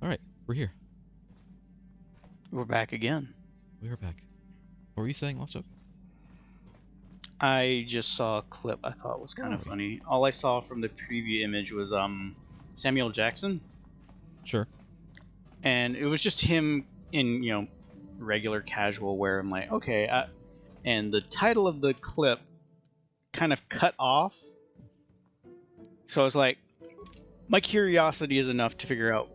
Alright, we're here. We're back again. We are back. What were you saying, Lost Joke? I just saw a clip I thought was kind of funny. All I saw from the preview image was Samuel Jackson. Sure. And it was just him in, you know, regular casual wear. I'm like, okay. And the title of the clip kind of cut off. So I was like, my curiosity is enough to figure out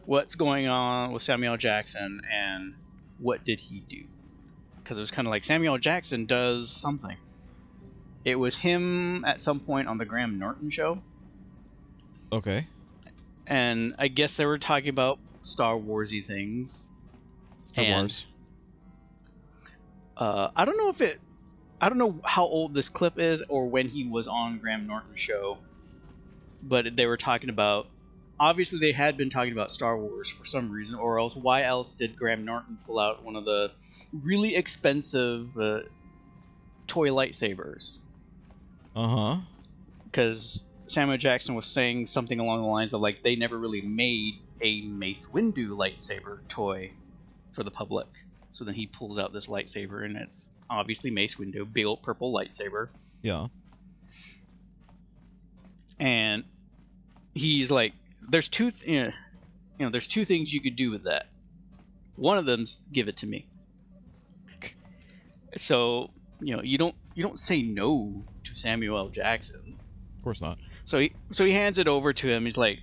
what's going on with Samuel Jackson and what did he do. Because it was kind of like Samuel Jackson does something. It was him at some point on the Graham Norton show. Okay. And I guess they were talking about Star Warsy things. Star Wars. I don't know how old this clip is or when he was on Graham Norton's show. But they were talking about, obviously they had been talking about Star Wars for some reason, or else why else did Graham Norton pull out one of the really expensive toy lightsabers? Uh-huh. Because Samuel Jackson was saying something along the lines of, like, they never really made a Mace Windu lightsaber toy for the public. So then he pulls out this lightsaber, and it's obviously Mace Windu, big old purple lightsaber. Yeah. And he's like, there's two things you could do with that. One of them's give it to me. So, you don't say no to Samuel L. Jackson. Of course not. So he hands it over to him. He's like,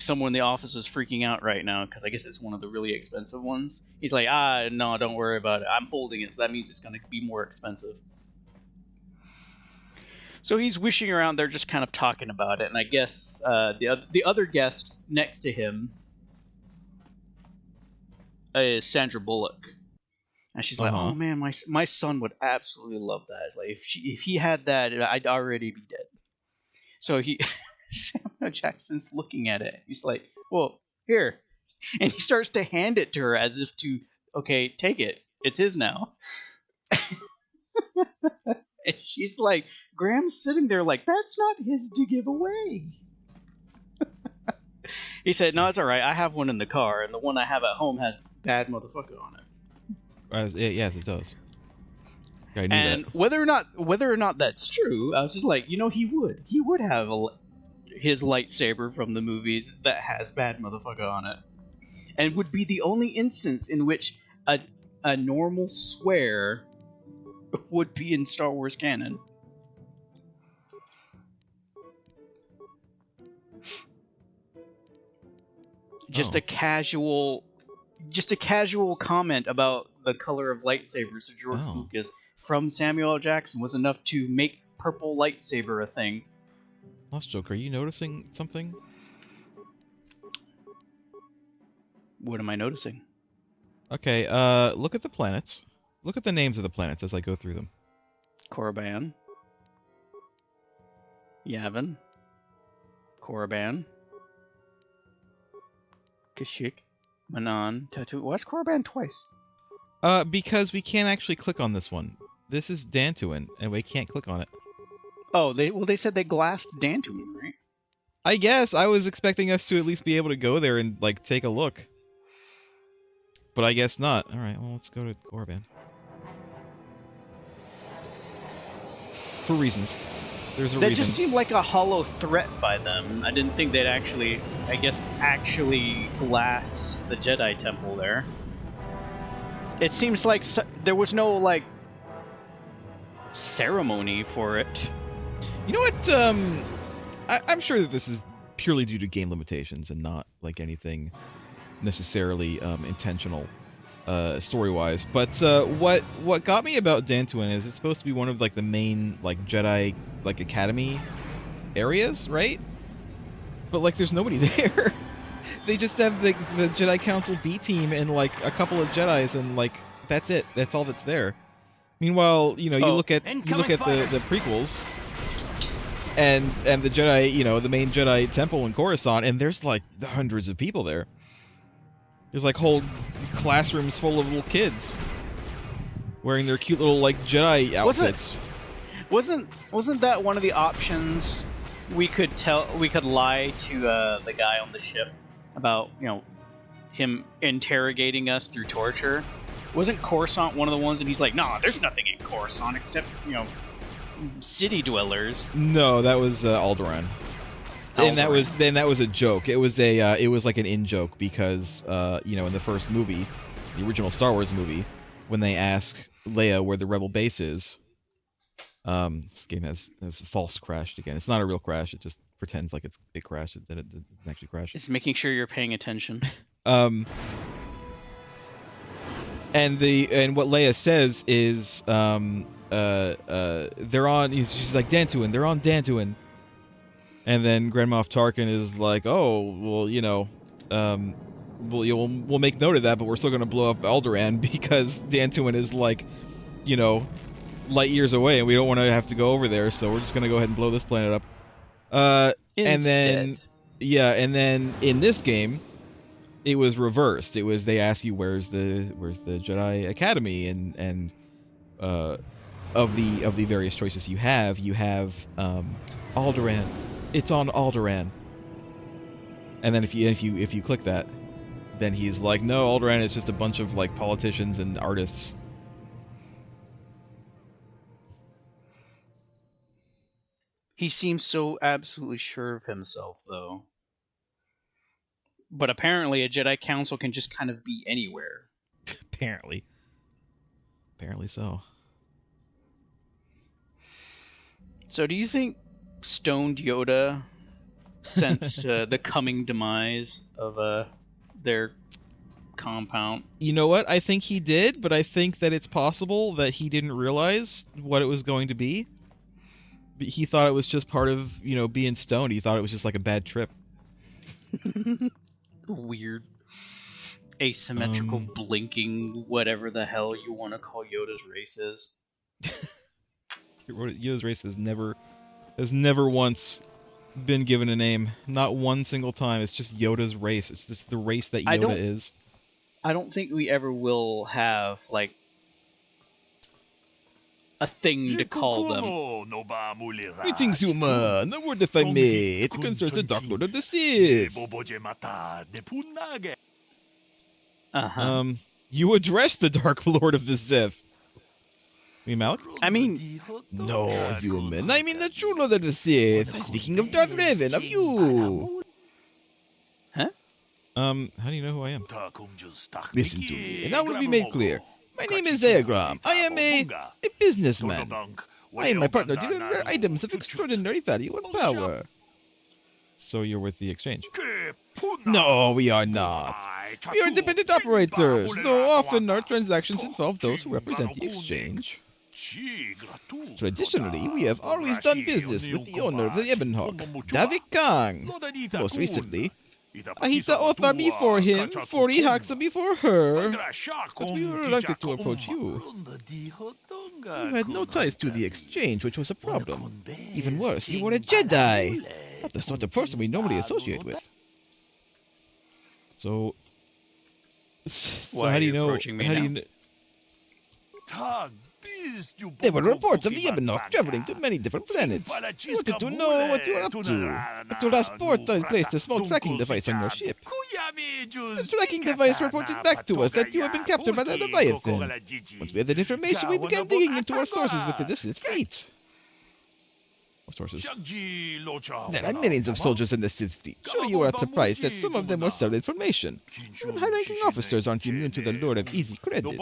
someone in the office is freaking out right now because I guess it's one of the really expensive ones. He's like, no, don't worry about it. I'm holding it, so that means it's going to be more expensive. So he's wishing around. They're just kind of talking about it, and I guess the other guest next to him is Sandra Bullock, and she's like, "Oh man, my son would absolutely love that. It's like if he had that, I'd already be dead." So Samuel Jackson's looking at it. He's like, "Well, here," and he starts to hand it to her as if to, "Okay, take it. It's his now." And she's like, Graham's sitting there like, that's not his to give away. He said, no, it's all right. I have one in the car, and the one I have at home has bad motherfucker on it. Yes, it does. I knew and that. whether or not that's true, I was just like, he would have his lightsaber from the movies that has bad motherfucker on it, and would be the only instance in which a normal swear would be in Star Wars canon. Just a casual comment about the color of lightsabers to George Lucas from Samuel L. Jackson was enough to make purple lightsaber a thing. Lost Joke, are you noticing something? What am I noticing? Okay, look at the planets. Look at the names of the planets as I go through them. Korriban. Yavin. Korriban. Kashyyyk. Manan. Tatooine. Why's Korriban twice? Because we can't actually click on this one. This is Dantooine, and we can't click on it. Oh, they said they glassed Dantooine, right? I guess. I was expecting us to at least be able to go there and, like, take a look. But I guess not. Alright, well, let's go to Korriban. For reasons. There's a reason. That just seemed like a hollow threat by them. I didn't think they'd actually glass the Jedi Temple there. It seems like there was no, like, ceremony for it. You know what, I'm sure that this is purely due to game limitations and not, like, anything necessarily intentional. Story-wise, but what got me about Dantooine is it's supposed to be one of, like, the main, like, Jedi, like, academy areas, right? But, like, there's nobody there. They just have the Jedi Council B team and, like, a couple of Jedis, and, like, that's it. That's all that's there. Meanwhile, you look at the prequels and the Jedi, the main Jedi temple in Coruscant, and there's, like, hundreds of people there. There's, like, whole classrooms full of little kids wearing their cute little, like, Jedi outfits. Wasn't that one of the options we could lie to the guy on the ship about him interrogating us through torture. Wasn't Coruscant one of the ones? And he's like, "Nah, there's nothing in Coruscant except city dwellers." No, that was Alderaan. And that was a joke. It was like an in joke because in the first movie, the original Star Wars movie, when they ask Leia where the rebel base is, this game has false crashed again. It's not a real crash. It just pretends like it crashed, then it didn't actually crash. It's making sure you're paying attention. And what Leia says is they're on. She's like Dantooine. They're on Dantooine. And then Grand Moff Tarkin is like, oh well, we'll make note of that, but we're still gonna blow up Alderaan because Dantooine is like, light years away, and we don't want to have to go over there, so we're just gonna go ahead and blow this planet up. And then in this game, it was reversed. It was they ask you where's the Jedi Academy, and of the various choices you have Alderaan. It's on Alderaan. And then if you click that, then he's like, no, Alderaan is just a bunch of like politicians and artists. He seems so absolutely sure of himself, though. But apparently a Jedi Council can just kind of be anywhere. Apparently so. So do you think stoned Yoda sensed the coming demise of their compound? You know what? I think he did, but I think that it's possible that he didn't realize what it was going to be. He thought it was just part of, being stoned. He thought it was just like a bad trip. Weird. Asymmetrical blinking, whatever the hell you want to call Yoda's race is. Yoda's race has never once been given a name. Not one single time. It's just Yoda's race. It's just the race that Yoda is. I don't think we ever will have, like, a thing to call them. Greetings, human. A word if I may. It concerns the Dark Lord of the Sith. You address the Dark Lord of the Sith. Me, Malik? I mean... No, human. I mean the true Lord of the Sith. Speaking of Darth Revan, of you. Huh? How do you know who I am? Listen to me, and that will be made clear. My name is Mergrim. I am a businessman. I and my partner deal in rare items of extraordinary value and power. So you're with the exchange? No, we are not. We are independent operators, though often our transactions involve those who represent the exchange. Traditionally, we have always done business with the owner of the Ebon Hawk, Davik Kang. Most recently, Ahita Othar before him, 40 Haxa before her. But we were reluctant to approach you. You had no ties to the exchange, which was a problem. Even worse, you were a Jedi. Not the sort of person we normally associate with. So how do you know? There were reports of the Ebon Hawk traveling to many different planets. We wanted to know what you were up to. At your last port, I placed a small tracking device on your ship. The tracking device reported back to us that you had been captured by the Leviathan. Once we had that information, we began digging into our sources within the Sith fleet. What sources? There are millions of soldiers in the Sith fleet. Surely you are not surprised that some of them will sell information. Even high-ranking officers aren't immune to the lure of easy credits.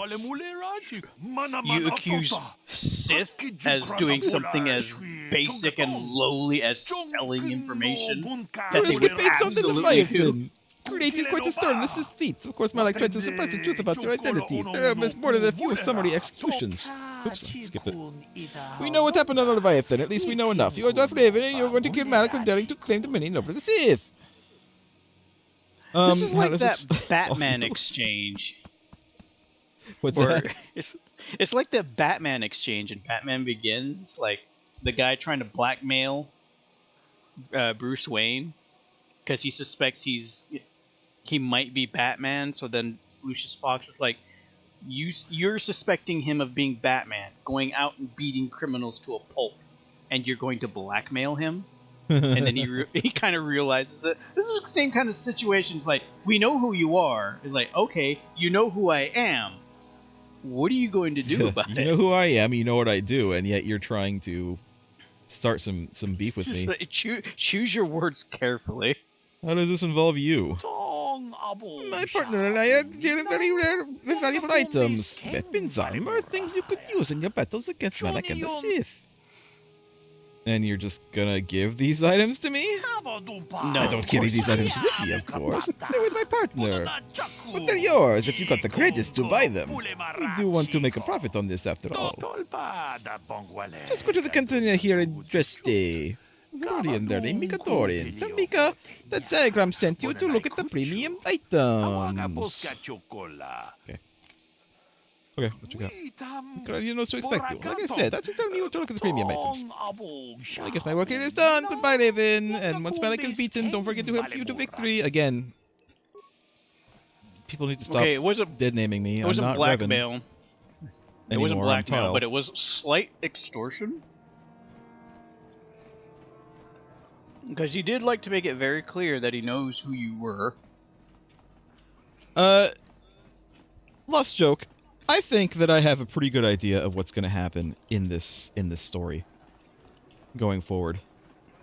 You accuse Sith as doing something as basic and lowly as selling information that they would absolutely do. Created quite a stir in the Sith fleet. Of course, Malak tried to suppress the truth about your identity. There are more than a few summary executions. Oops, skipped it. We know what happened on the Leviathan. At least we know enough. You are Darth Revan, and you're going to kill Malak for daring to claim dominion over the Sith. This is like that Batman exchange. What's that? It's like the Batman exchange in Batman Begins. It's like the guy trying to blackmail Bruce Wayne because he suspects he might be Batman. So then Lucius Fox is like, you're suspecting him of being Batman, going out and beating criminals to a pulp, and you're going to blackmail him? And then he kind of realizes it. This is the same kind of situation. It's like, we know who you are. It's like, okay, you know who I am. What are you going to do about it? You know who I am, you know what I do, and yet you're trying to start some beef with me. Like, choose your words carefully. How does this involve you? My partner and I had very rare, valuable items. Weapons, armor, things you could use in your battles against Malak and the Sith. And you're just gonna give these items to me? No, I don't carry these items with me, of course. They're with my partner. But they're yours if you got the credits to buy them. We do want to make a profit on this after all. Just go to the cantina here and just stay. Rodian there, Mikadorin. Tamika, that diagram sent you to look at the premium items. Okay. Okay, what you got? I didn't know what to expect you. Like I said, I'm just telling you to look at the premium items. Well, I guess my work here is done. Goodbye, Yavin. And once Malak is beaten, don't forget to help you to victory. Again, people need to stop dead naming me. It wasn't I'm not blackmail. It wasn't blackmail, but it it was slight extortion. Because he did like to make it very clear that he knows who you were. Lost joke. I think that I have a pretty good idea of what's going to happen in this story going forward.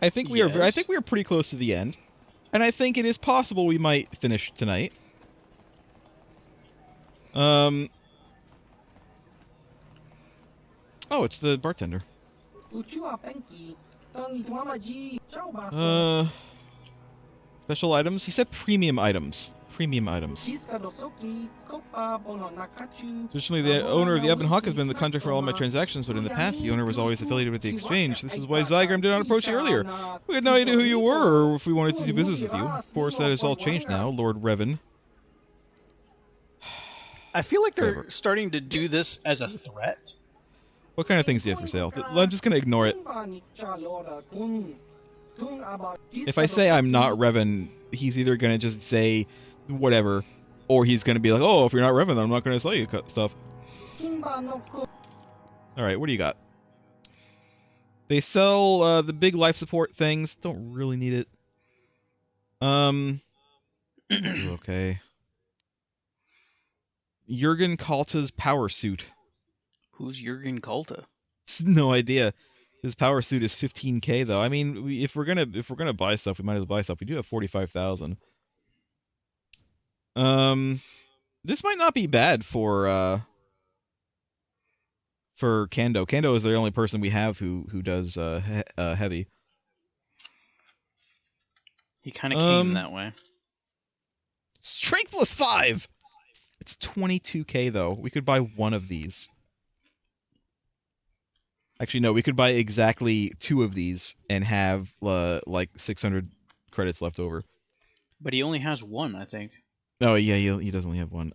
I think we are. I think we are pretty close to the end, and I think it is possible we might finish tonight. Oh, it's the bartender. Special items? He said premium items. Premium items. Traditionally, the owner of the Ebon Hawk has been the contract for all my transactions, but in the past, the owner was always affiliated with the exchange. This is why Zygram did not approach you earlier. We had no idea who you were, or if we wanted to do business with you. Of course, that has all changed now, Lord Revan. I feel like they're starting to do this as a threat. What kind of things do you have for sale? I'm just going to ignore it. If I say I'm not Revan, he's either going to just say whatever, or he's going to be like, oh, if you're not Revan, then I'm not going to sell you stuff. Alright, what do you got? They sell the big life support things. Don't really need it. Okay. Jurgen Kalta's power suit. Who's Jurgen Kalta? No idea. His power suit is 15k though. I mean, if we're gonna buy stuff, we might as well buy stuff. We do have 45,000. This might not be bad for Kando. Kando is the only person we have who does heavy. He kind of came that way. Strength plus 5. It's 22k though. We could buy one of these. Actually, no. We could buy exactly 2 of these and have like 600 credits left over. But he only has 1, I think. Oh yeah, he does only have 1.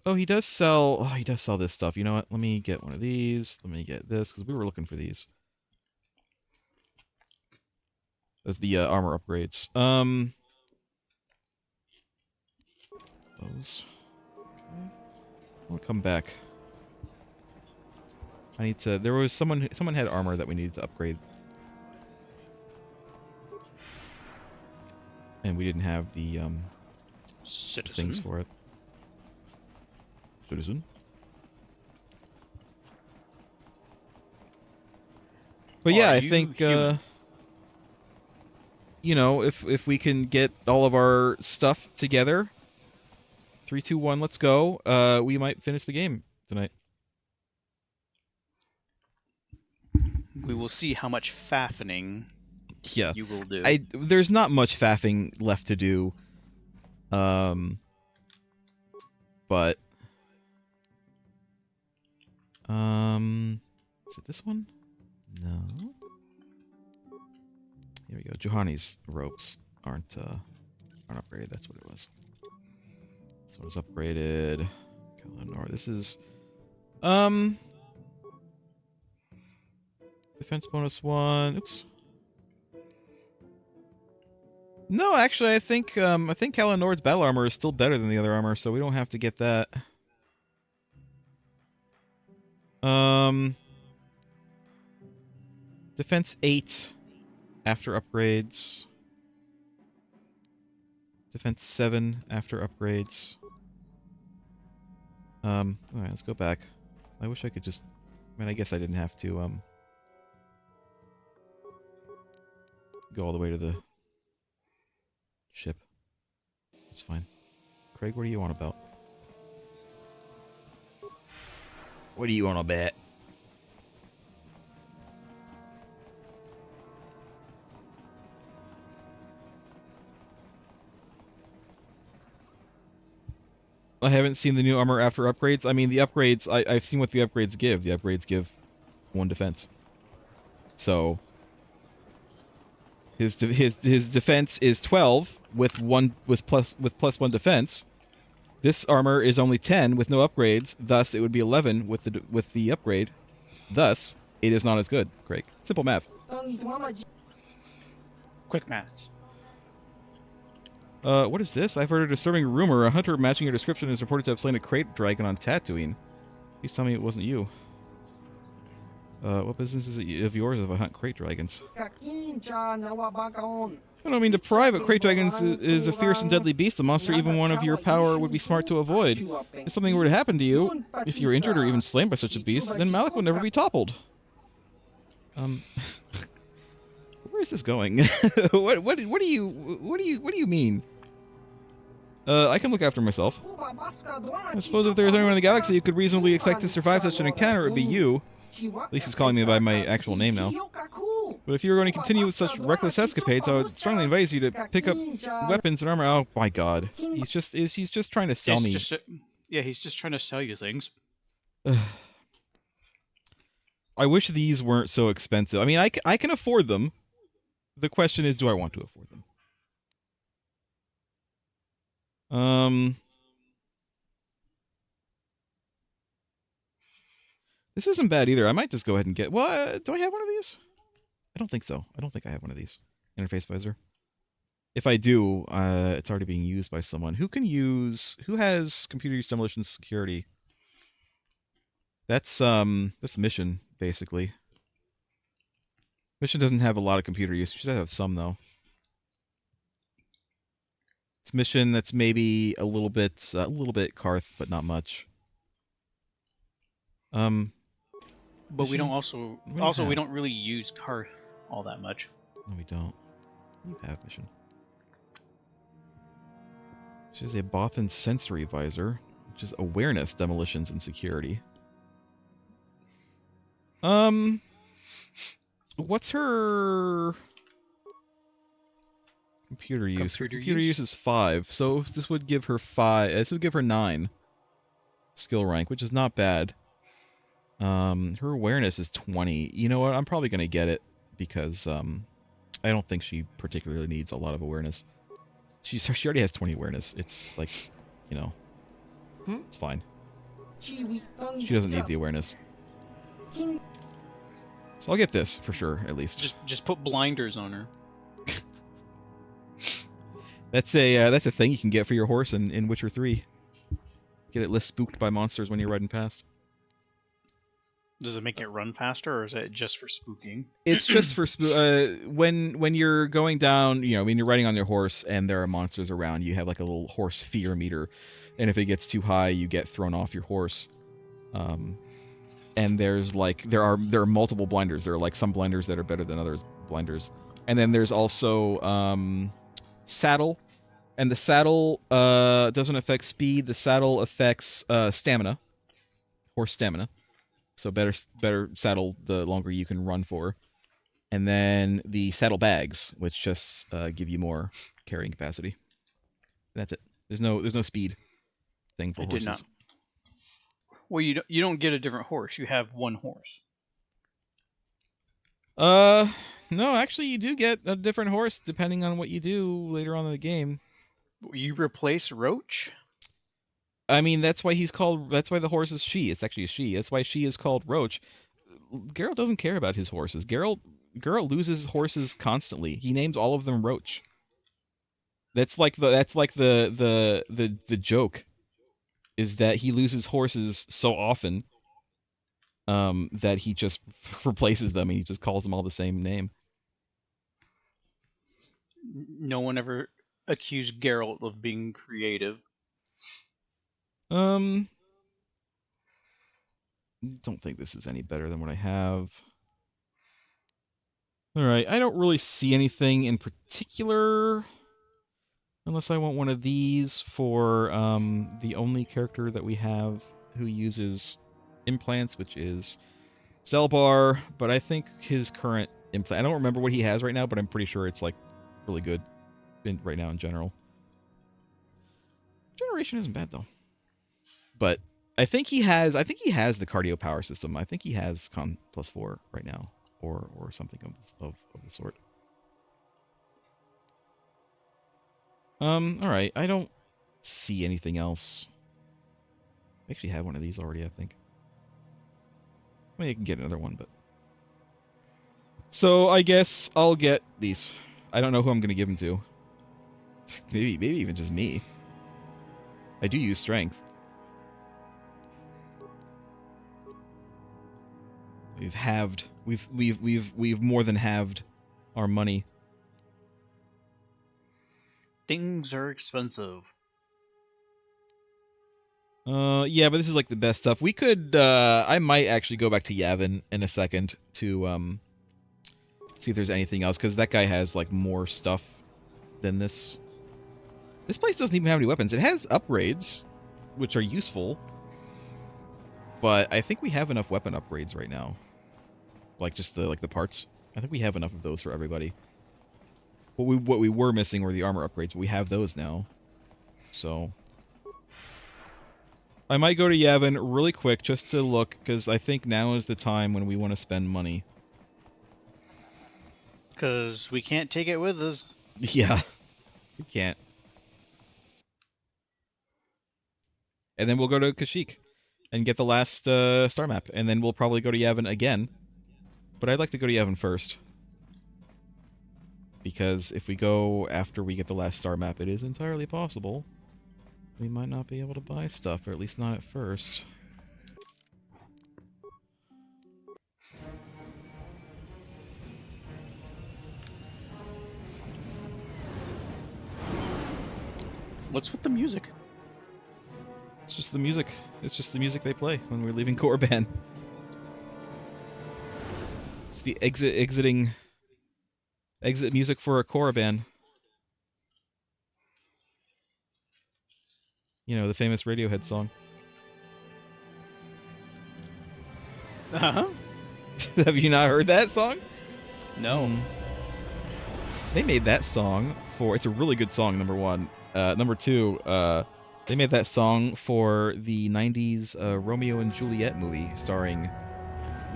Oh, he does sell. Oh, he does sell this stuff. You know what? Let me get one of these. Let me get this because we were looking for these. That's the armor upgrades. Those. Okay. I'll come back. I need to. There was someone had armor that we needed to upgrade, and we didn't have the things for it. Citizen. But yeah, I think you know, if we can get all of our stuff together, 3, 2, 1, let's go. We might finish the game tonight. We will see how much faffing you will do. There's not much faffing left to do. But is it this one? No. Here we go. Juhani's ropes aren't upgraded. That's what it was. This one was upgraded. Kalanor. This is defense bonus 1. Oops. No, actually, I think Kalanord's battle armor is still better than the other armor, so we don't have to get that. Defense 8 after upgrades. Defense 7 after upgrades. Alright, let's go back. I wish I could just... I mean, I guess I didn't have to, go all the way to the ship. It's fine. Craig, what do you want about? What do you want to bet? I haven't seen the new armor after upgrades. I mean, the upgrades, I've seen what the upgrades give. The upgrades give 1 defense. So, his defense is 12 with plus 1 defense. This armor is only 10 with no upgrades. Thus, it would be 11 with the upgrade. Thus, it is not as good. Craig, simple math. Quick maths. What is this? I've heard a disturbing rumor. A hunter matching your description is reported to have slain a crate dragon on Tatooine. Please tell me it wasn't you. What business is it of yours if I hunt crate dragons? I don't mean to pry, but crate dragons is a fierce and deadly beast, a monster even one of your power would be smart to avoid. If something were to happen to you, if you're injured or even slain by such a beast, then Malik will never be toppled. Where is this going? what do you mean? I can look after myself. I suppose if there's anyone in the galaxy you could reasonably expect to survive such an encounter, it would be you. At least he's calling me by my actual name now. But if you were going to continue with such reckless escapades, I would strongly advise you to pick up weapons and armor. Oh my god. He's just trying to sell me. Yeah, he's just trying to sell you things. I wish these weren't so expensive. I mean, I can afford them. The question is, do I want to afford them? This isn't bad either. I might just go ahead and get... Well, do I have one of these? I don't think so. I don't think I have one of these. Interface visor. If I do, it's already being used by someone. Who has computer use demolition security? That's mission, basically. Mission doesn't have a lot of computer use. You should have some, though. It's mission that's maybe a little bit Karth, but not much. But we don't we don't really use Karth all that much. No, we don't. You have mission. She has a Bothan sensory visor, which is awareness, demolitions, and security. What's her computer use? Computer use is 5, so this would give her 5. This would give her 9 skill rank, which is not bad. Her awareness is 20. You know what? I'm probably gonna get it because I don't think she particularly needs a lot of awareness. She already has 20 awareness. It's like, you know, it's fine. She doesn't need the awareness. So I'll get this for sure, at least. Just put blinders on her. That's a thing you can get for your horse in Witcher 3. Get it less spooked by monsters when you're riding past. Does it make it run faster, or is it just for spooking? It's just for when you're going down, you know, when you're riding on your horse and there are monsters around, you have like a little horse fear meter, and if it gets too high, you get thrown off your horse. And there's like there are multiple blinders. There are like some blinders that are better than others blinders, and then there's also saddle, and the saddle doesn't affect speed. The saddle affects stamina, horse stamina. So better saddle the longer you can run for. And then the saddle bags, which just give you more carrying capacity. And that's it. There's no speed thing for horses. Did not. Well, you don't get a different horse. You have one horse. No, actually you do get a different horse depending on what you do later on in the game. You replace Roach? I mean, that's why the horse is she. It's actually a she. That's why she is called Roach. Geralt doesn't care about his horses. Geralt loses horses constantly. He names all of them Roach. That's like the joke, is that he loses horses so often that he just replaces them and he just calls them all the same name. No one ever accused Geralt of being creative. Don't think this is any better than what I have. All right, I don't really see anything in particular, unless I want one of these for the only character that we have who uses implants, which is Zelbar. But I think his current implant, I don't remember what he has right now, but I'm pretty sure it's like really good right now in general. Generation isn't bad though. But I think he has the cardio power system. I think he has Con +4 right now, or something of the sort. All right. I don't see anything else. I actually have one of these already, I think. I mean, I can get another one, but so I guess I'll get these. I don't know who I'm gonna give them to. Maybe even just me. I do use strength. We've more than halved our money. Things are expensive. Yeah, but this is like the best stuff. We could I might actually go back to Yavin in a second to see if there's anything else, because that guy has like more stuff than this. This place doesn't even have any weapons. It has upgrades, which are useful, but I think we have enough weapon upgrades right now. Like just the parts. I think we have enough of those for everybody. What we were missing were the armor upgrades, but we have those now. So I might go to Yavin really quick just to look, because I think now is the time when we want to spend money. Because we can't take it with us. Yeah, we can't. And then we'll go to Kashyyyk and get the last star map, and then we'll probably go to Yavin again. But I'd like to go to Yavin first, because if we go after we get the last star map, it is entirely possible we might not be able to buy stuff, or at least not at first. What's with the music? It's just the music. It's just the music they play when we're leaving Korriban. It's the exit music for a Korriban. You know, the famous Radiohead song. Uh-huh. Have you not heard that song? No. They made that song for... It's a really good song, number one. Number two, they made that song for the 90s Romeo and Juliet movie starring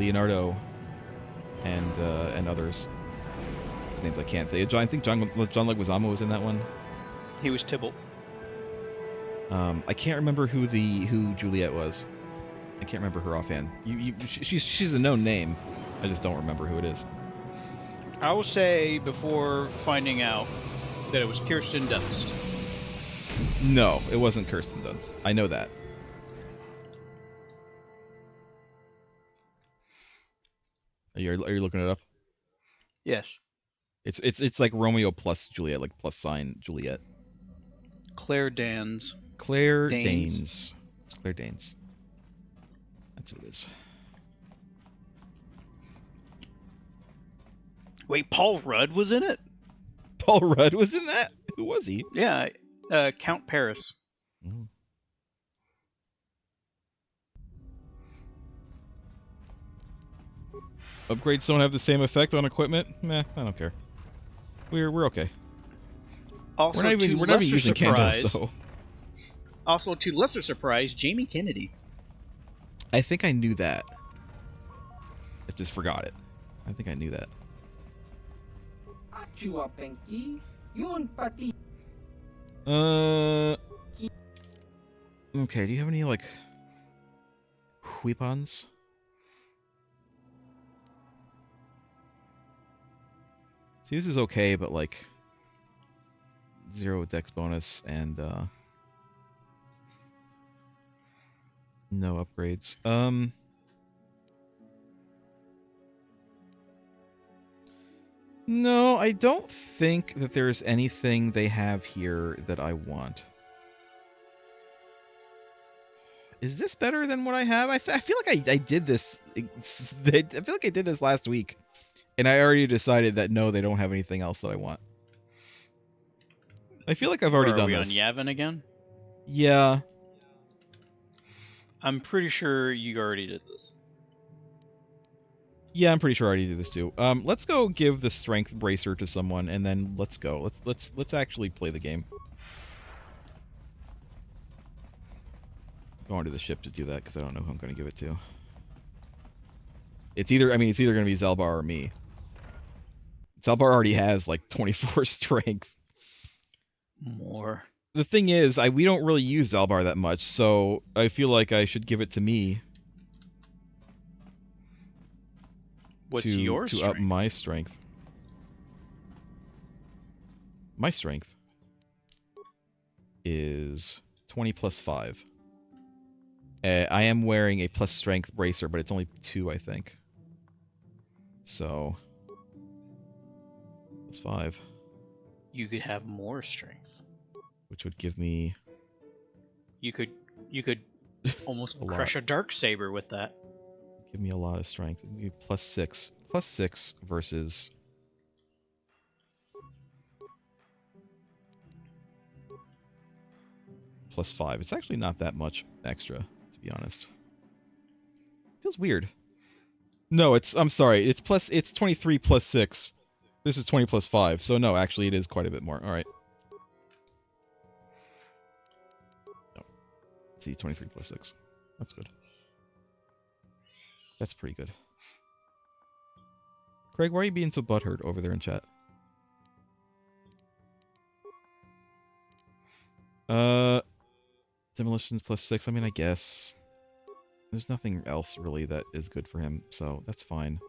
Leonardo and others. His names I can't think. I think John Leguizamo was in that one. He was Tybalt. I can't remember who Juliet was. I can't remember her offhand. She's a known name. I just don't remember who it is. I will say before finding out that it was Kirsten Dunst. No, it wasn't Kirsten Dunst. I know that. Are you looking it up? Yes. It's like Romeo plus Juliet, like plus sign Juliet. Claire Danes. Claire Danes. It's Claire Danes. That's who it is. Wait, Paul Rudd was in it? Paul Rudd was in that? Who was he? Yeah, Count Paris. Mm. Upgrades don't have the same effect on equipment? Meh, I don't care. We're okay. Also, we're not even using Kando, so. Also, to lesser surprise, Jamie Kennedy. I think I knew that. I just forgot it. I think I knew that. Okay, do you have any, like, weapons? See, this is okay, but, like, 0 dex bonus and, no upgrades. No, I don't think that there's anything they have here that I want. Is this better than what I have? I feel like I did this. I feel like I did this last week. And I already decided that no, they don't have anything else that I want. I feel like I've already done this. Are we on Yavin again? Yeah. I'm pretty sure you already did this. Yeah, I'm pretty sure I already did this too. Let's go give the strength bracer to someone, and then let's go. Let's actually play the game. Go onto the ship to do that because I don't know who I'm going to give it to. It's either going to be Zelbar or me. Zelbar already has like 24 strength. More. The thing is, we don't really use Zelbar that much, so I feel like I should give it to me. What's your to strength? up my strength. My strength is 20 plus 5. I am wearing a plus strength bracer, but it's only 2, I think. So, plus 5. You could have more strength. Which would give me... You could almost a crush a dark saber with that. Give me a lot of strength. Maybe plus 6. Plus 6 versus... plus 5. It's actually not that much extra, to be honest. Feels weird. No, I'm sorry. It's 23 plus 6. This is 20 plus 5. So no, actually it is quite a bit more. All right. No. Let's see, 23 plus 6. That's good. That's pretty good. Craig, why are you being so butthurt over there in chat? Demolitions plus 6. I mean, I guess. There's nothing else really that is good for him, so that's fine.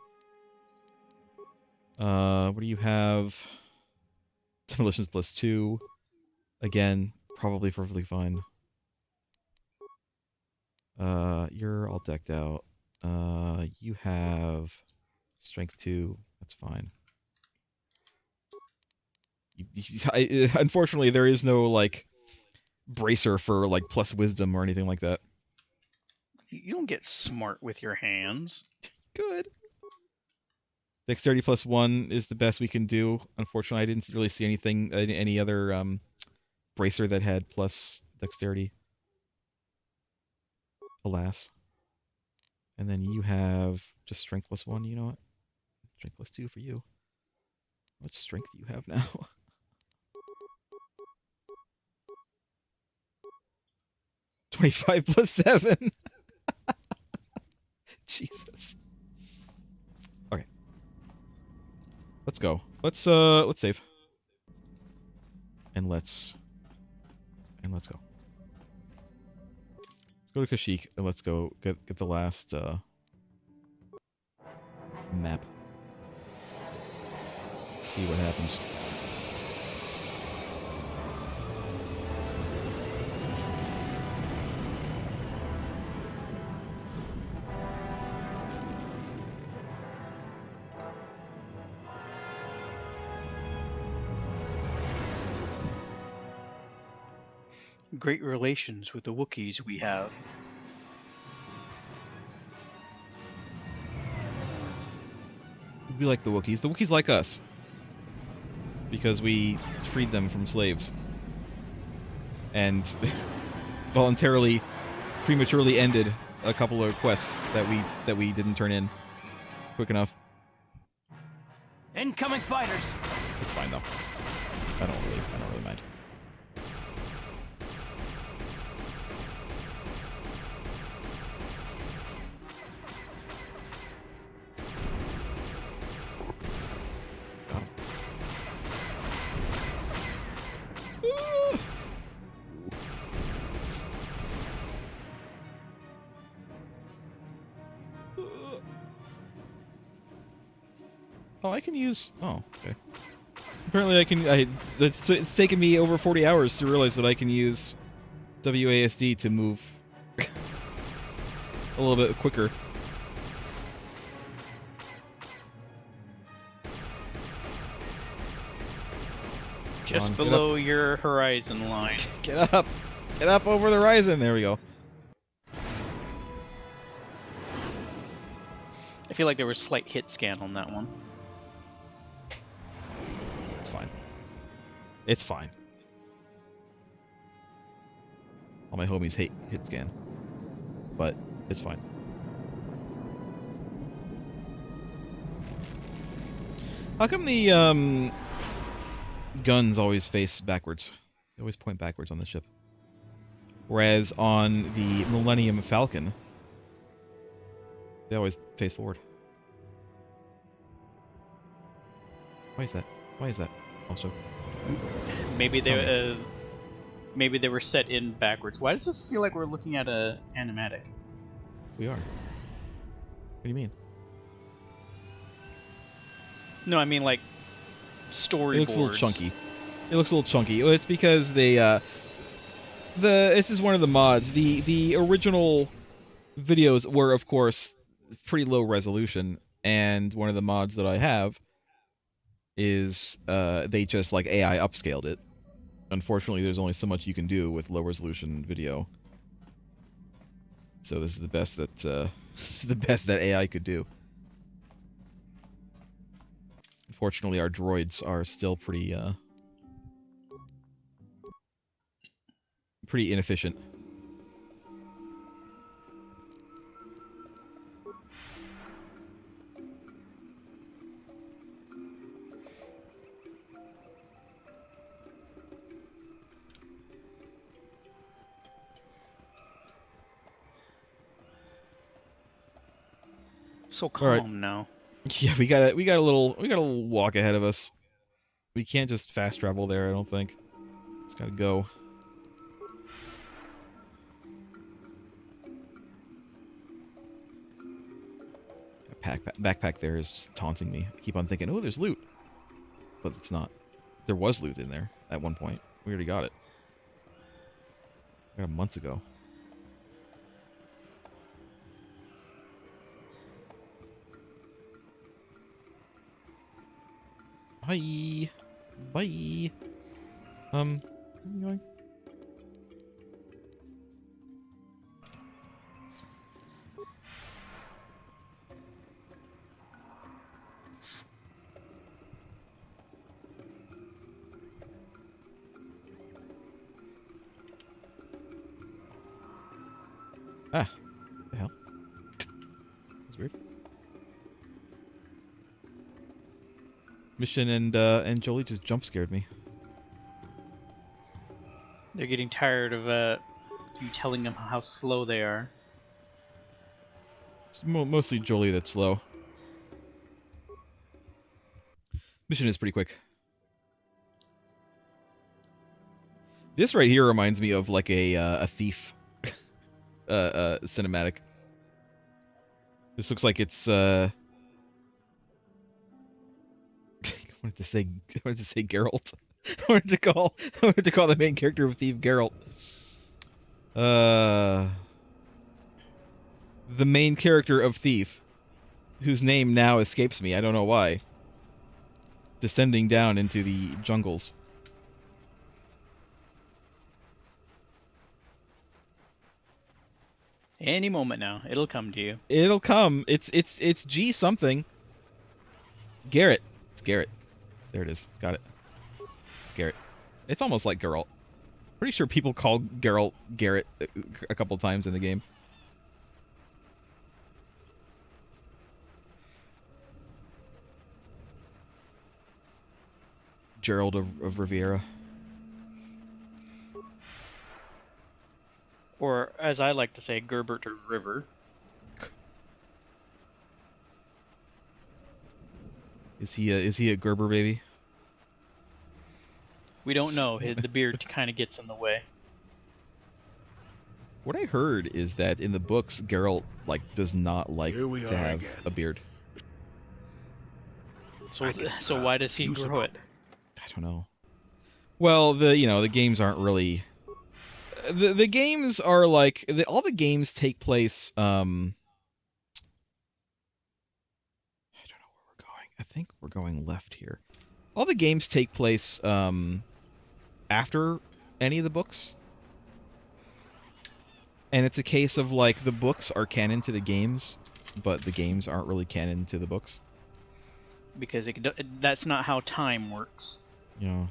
What do you have? Demolitions plus 2. Again, probably perfectly fine. You're all decked out. You have strength 2. That's fine. Unfortunately, there is no, like, bracer for, like, plus wisdom or anything like that. You don't get smart with your hands. Good. Dexterity plus 1 is the best we can do. Unfortunately, I didn't really see any other bracer that had plus dexterity. Alas. And then you have just strength plus 1, you know what? Strength plus 2 for you. How much strength do you have now? 25 plus 7. Jesus. Okay. Let's go. Let's save. And let's go. Let's go to Kashyyyk and let's go get the last map. See what happens. Great relations with the Wookiees we have. We like the Wookiees. The Wookiees like us. Because we freed them from slaves. And voluntarily, prematurely ended a couple of quests that we didn't turn in quick enough. Incoming fighters. It's fine though. I don't really mind. Got him. Oh, I can use... Oh, okay. Apparently I can... it's taken me over 40 hours to realize that I can use WASD to move a little bit quicker. Just below your horizon line. Get up! Get up over the horizon! There we go. I feel like there was slight hit scan on that one. It's fine. It's fine. All my homies hate hit scan. But it's fine. How come the guns always face backwards? They always point backwards on the ship. Whereas on the Millennium Falcon, they always face forward. Why is that? Why is that? Also, maybe they were set in backwards. Why does this feel like we're looking at a animatic? We are. What do you mean? No, I mean like storyboards. It looks a little chunky. It looks a little chunky. Well, it's because they this is one of the mods. The original videos were, of course, pretty low resolution, and one of the mods that I have is they just like AI upscaled it. Unfortunately, there's only so much you can do with low resolution video. So this is the best that this is the best that AI could do. Unfortunately, our droids are still pretty pretty inefficient. So calm now. Yeah, we got a little walk ahead of us. We can't just fast travel there, I don't think. Just gotta go. Backpack there is just taunting me. I keep on thinking, oh, there's loot. But it's not. There was loot in there at one point. We already got it. We got it months ago. Bye. Bye. Where are you going? Ah, the hell? That's weird. Mission and Jolie just jump scared me. They're getting tired of you telling them how slow they are. It's mostly Jolie that's slow. Mission is pretty quick. This right here reminds me of like a Thief cinematic. This looks like it's I wanted to say Geralt. I wanted to call the main character of Thief Geralt. The main character of Thief, whose name now escapes me. I don't know why. Descending down into the jungles. Any moment now, it'll come to you. It'll come. It's G something. Garrett. It's Garrett. There it is. Got it. It's Garrett. It's almost like Geralt. Pretty sure people called Geralt Garrett a couple times in the game. Gerald of Riviera. Or, as I like to say, Gerbert of River. Is he a Gerber baby? We don't know. The beard kind of gets in the way. What I heard is that in the books, Geralt does not like to have a beard. So why does he grow it? I don't know. Well, the games aren't really. The games are like all the games take place. I don't know where we're going. I think we're going left here. All the games take place after any of the books. And it's a case of, like, the books are canon to the games, but the games aren't really canon to the books. Because that's not how time works. Yeah.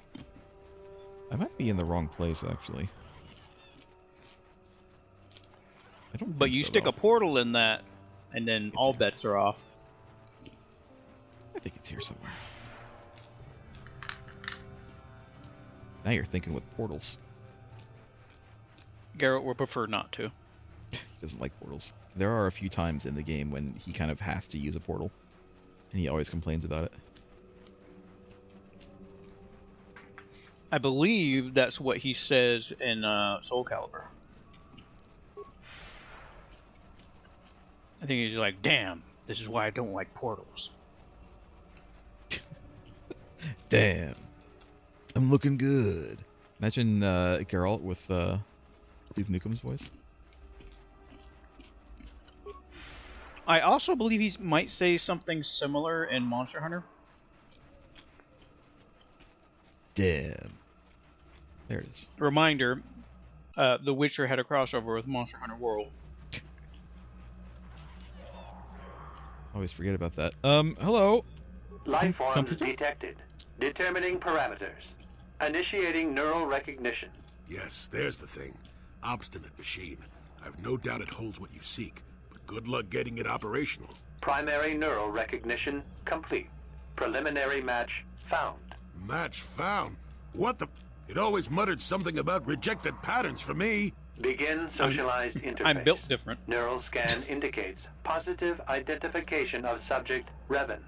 I might be in the wrong place, actually. I don't But think you so, stick though. a portal in that, and then all bets are off. I think it's here somewhere. Now you're thinking with portals. Garrett would prefer not to. He doesn't like portals. There are a few times in the game when he kind of has to use a portal, and he always complains about it. I believe that's what he says in Soul Calibur. I think he's like, damn, this is why I don't like portals. Damn. I'm looking good. Imagine Geralt with Duke Nukem's voice. I also believe he might say something similar in Monster Hunter. Damn. There it is. Reminder, The Witcher had a crossover with Monster Hunter World. Always forget about that. Hello. Life forms Computer? detected. Determining parameters. Initiating neural recognition. Yes, there's the thing. Obstinate machine. I've no doubt it holds what you seek, but good luck getting it operational. Primary neural recognition complete. Preliminary match found. Match found? What the... It always muttered something about rejected patterns for me. Begin socialized interface. I'm built different. Neural scan indicates positive identification of subject Revan.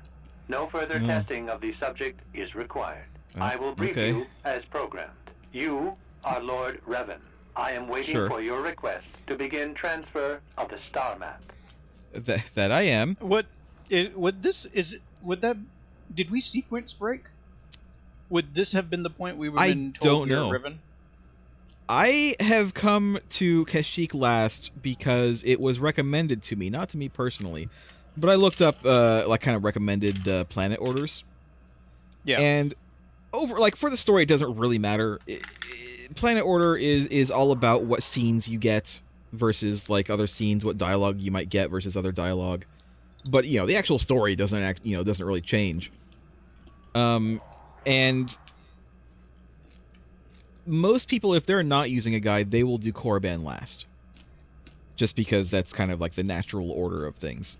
No further testing of the subject is required. I will brief you as programmed. You are Lord Revan. I am waiting for your request to begin transfer of the star map. That I am. Did we sequence break? Would this have been the point we were been told we were Riven? I have come to Kashyyyk last because it was recommended to me, not to me personally, but I looked up like kind of recommended planet orders. Yeah. And for the story, it doesn't really matter. Planet order is all about what scenes you get versus like other scenes, what dialogue you might get versus other dialogue. But the actual story doesn't really change. And most people, if they're not using a guide, they will do Korriban last, just because that's kind of like the natural order of things.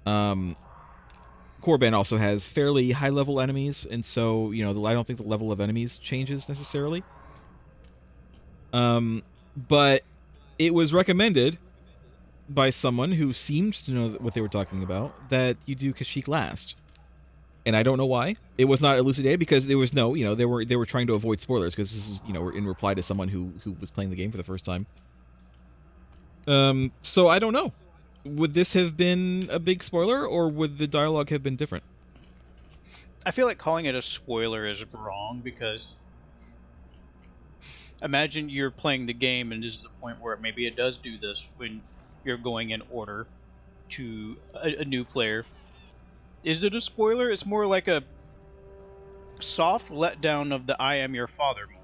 Korriban also has fairly high level enemies, and so I don't think the level of enemies changes necessarily. But it was recommended by someone who seemed to know what they were talking about that you do Kashyyyk last. And I don't know why. It was not elucidated because there was no, they were trying to avoid spoilers because this is, in reply to someone who was playing the game for the first time. So I don't know. Would this have been a big spoiler, or would the dialogue have been different? I feel like calling it a spoiler is wrong, because imagine you're playing the game and this is the point where maybe it does do this when you're going in order to a new player. Is it a spoiler? It's more like a soft letdown of the I am your father moment.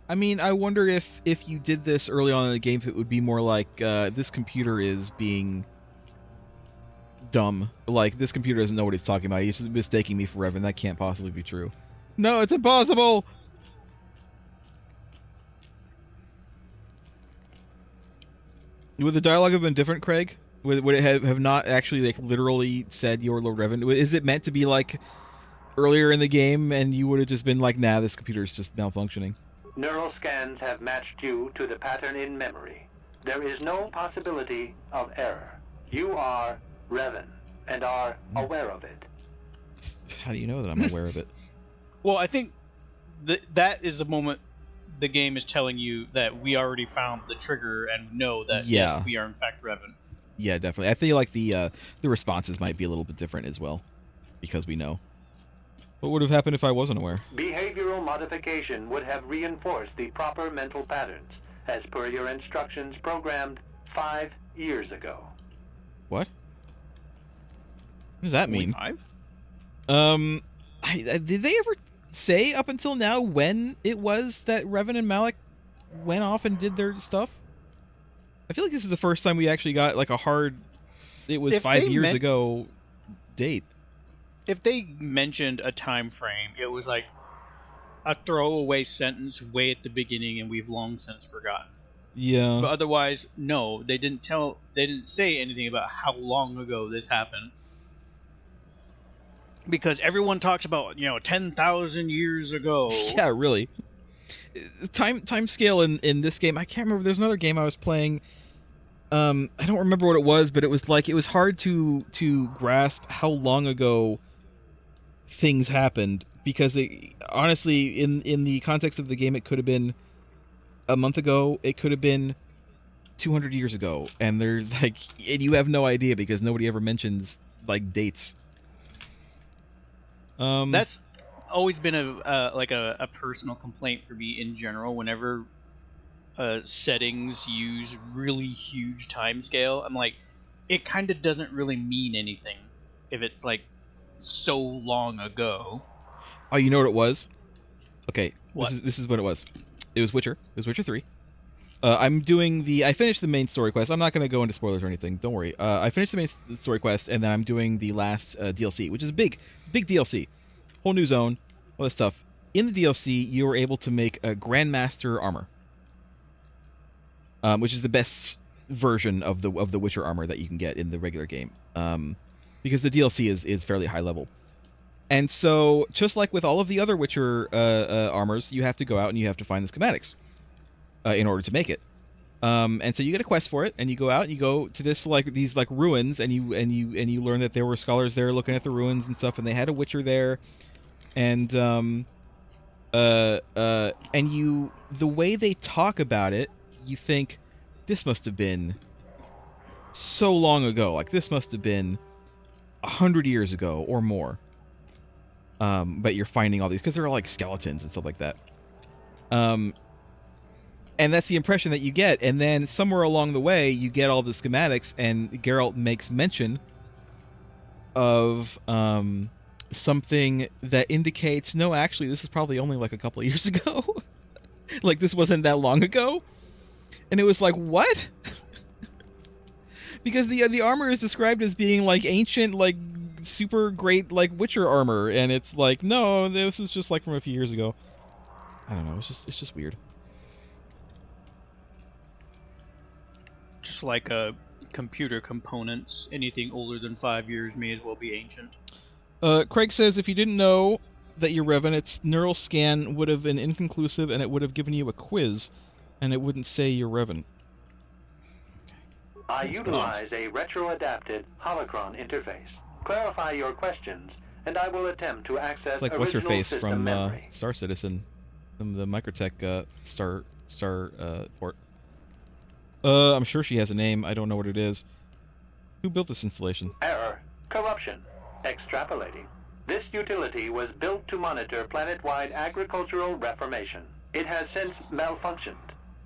I mean, I wonder if you did this early on in the game, if it would be more like, this computer is being dumb. Like, this computer doesn't know what he's talking about. He's mistaking me for Revan. That can't possibly be true. No, it's impossible! Would the dialogue have been different, Craig? Would it have not actually like literally said "You're Lord Revan"? Is it meant to be like earlier in the game, and you would have just been like, "Nah, this computer is just malfunctioning"? Neural scans have matched you to the pattern in memory. There is no possibility of error. You are Revan and are aware of it. How do you know that I'm aware of it? Well, I think that is the moment the game is telling you that we already found the trigger and know that yes, we are in fact Revan. Yeah, definitely. I feel like the responses might be a little bit different as well, because we know. What would have happened if I wasn't aware? Behavioral modification would have reinforced the proper mental patterns, as per your instructions programmed 5 years ago. What? What does that mean? 5? Did they ever say up until now when it was that Revan and Malak went off and did their stuff? I feel like this is the first time we actually got like a hard, it was 5 years ago date. If they mentioned a time frame, it was like a throwaway sentence way at the beginning, and we've long since forgotten. Yeah. But otherwise, no, they didn't say anything about how long ago this happened. Because everyone talks about, 10,000 years ago. Yeah, really. Time scale in this game, I can't remember. There's another game I was playing. I don't remember what it was, but it was hard to grasp how long ago things happened, because honestly, in the context of the game, it could have been a month ago, it could have been 200 years ago, and and you have no idea because nobody ever mentions like dates. That's always been a personal complaint for me in general. Whenever settings use really huge time scale, I'm like, it kind of doesn't really mean anything if it's like so long ago. Oh, you know what it was? Okay, what? This is what it was. It was Witcher. It was Witcher 3. I finished the main story quest. I'm not going to go into spoilers or anything. Don't worry. I finished the main story quest, and then I'm doing the last DLC, which is big DLC. Whole new zone, all this stuff. In the DLC, you were able to make a Grandmaster armor, which is the best version of the Witcher armor that you can get in the regular game, because the DLC is fairly high level. And so, just like with all of the other Witcher armors, you have to go out and you have to find the schematics in order to make it. And so you get a quest for it, and you go out and you go to these ruins, and you learn that there were scholars there looking at the ruins and stuff, and they had a Witcher there, and the way they talk about it, you think this must have been so long ago, like this must have been 100 years ago or more. But you're finding all these because they're all like skeletons and stuff like that. And that's the impression that you get. And then somewhere along the way, you get all the schematics, and Geralt makes mention of something that indicates, no, actually, this is probably only like a couple of years ago. Like, this wasn't that long ago. And it was like, what? Because the armor is described as being like ancient, like super great, like Witcher armor, and it's like, no, this is just like from a few years ago. I don't know. It's just weird. Just like computer components, anything older than 5 years may as well be ancient. Craig says, if you didn't know that you're Revan, its neural scan would have been inconclusive, and it would have given you a quiz, and it wouldn't say you're Revan. I utilize a retro-adapted holocron interface. Clarify your questions, and I will attempt to access it's like what's her face from memory. Star Citizen, from the Microtech Star port. I'm sure she has a name. I don't know what it is. Who built this installation? Error. Corruption. Extrapolating. This utility was built to monitor planet-wide agricultural reformation. It has since malfunctioned.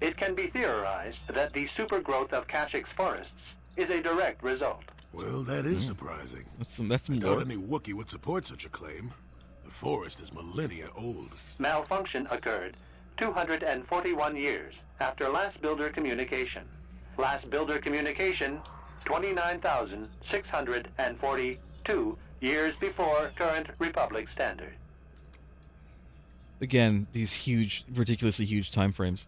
It can be theorized that the supergrowth of Kashyk's forests is a direct result. Well, that is surprising. That's some I lore. doubt any Wookiee would support such a claim. The forest is millennia old. Malfunction occurred 241 years after last builder communication. Last builder communication, 29,642 years before current Republic standard. Again, these huge, ridiculously huge time frames.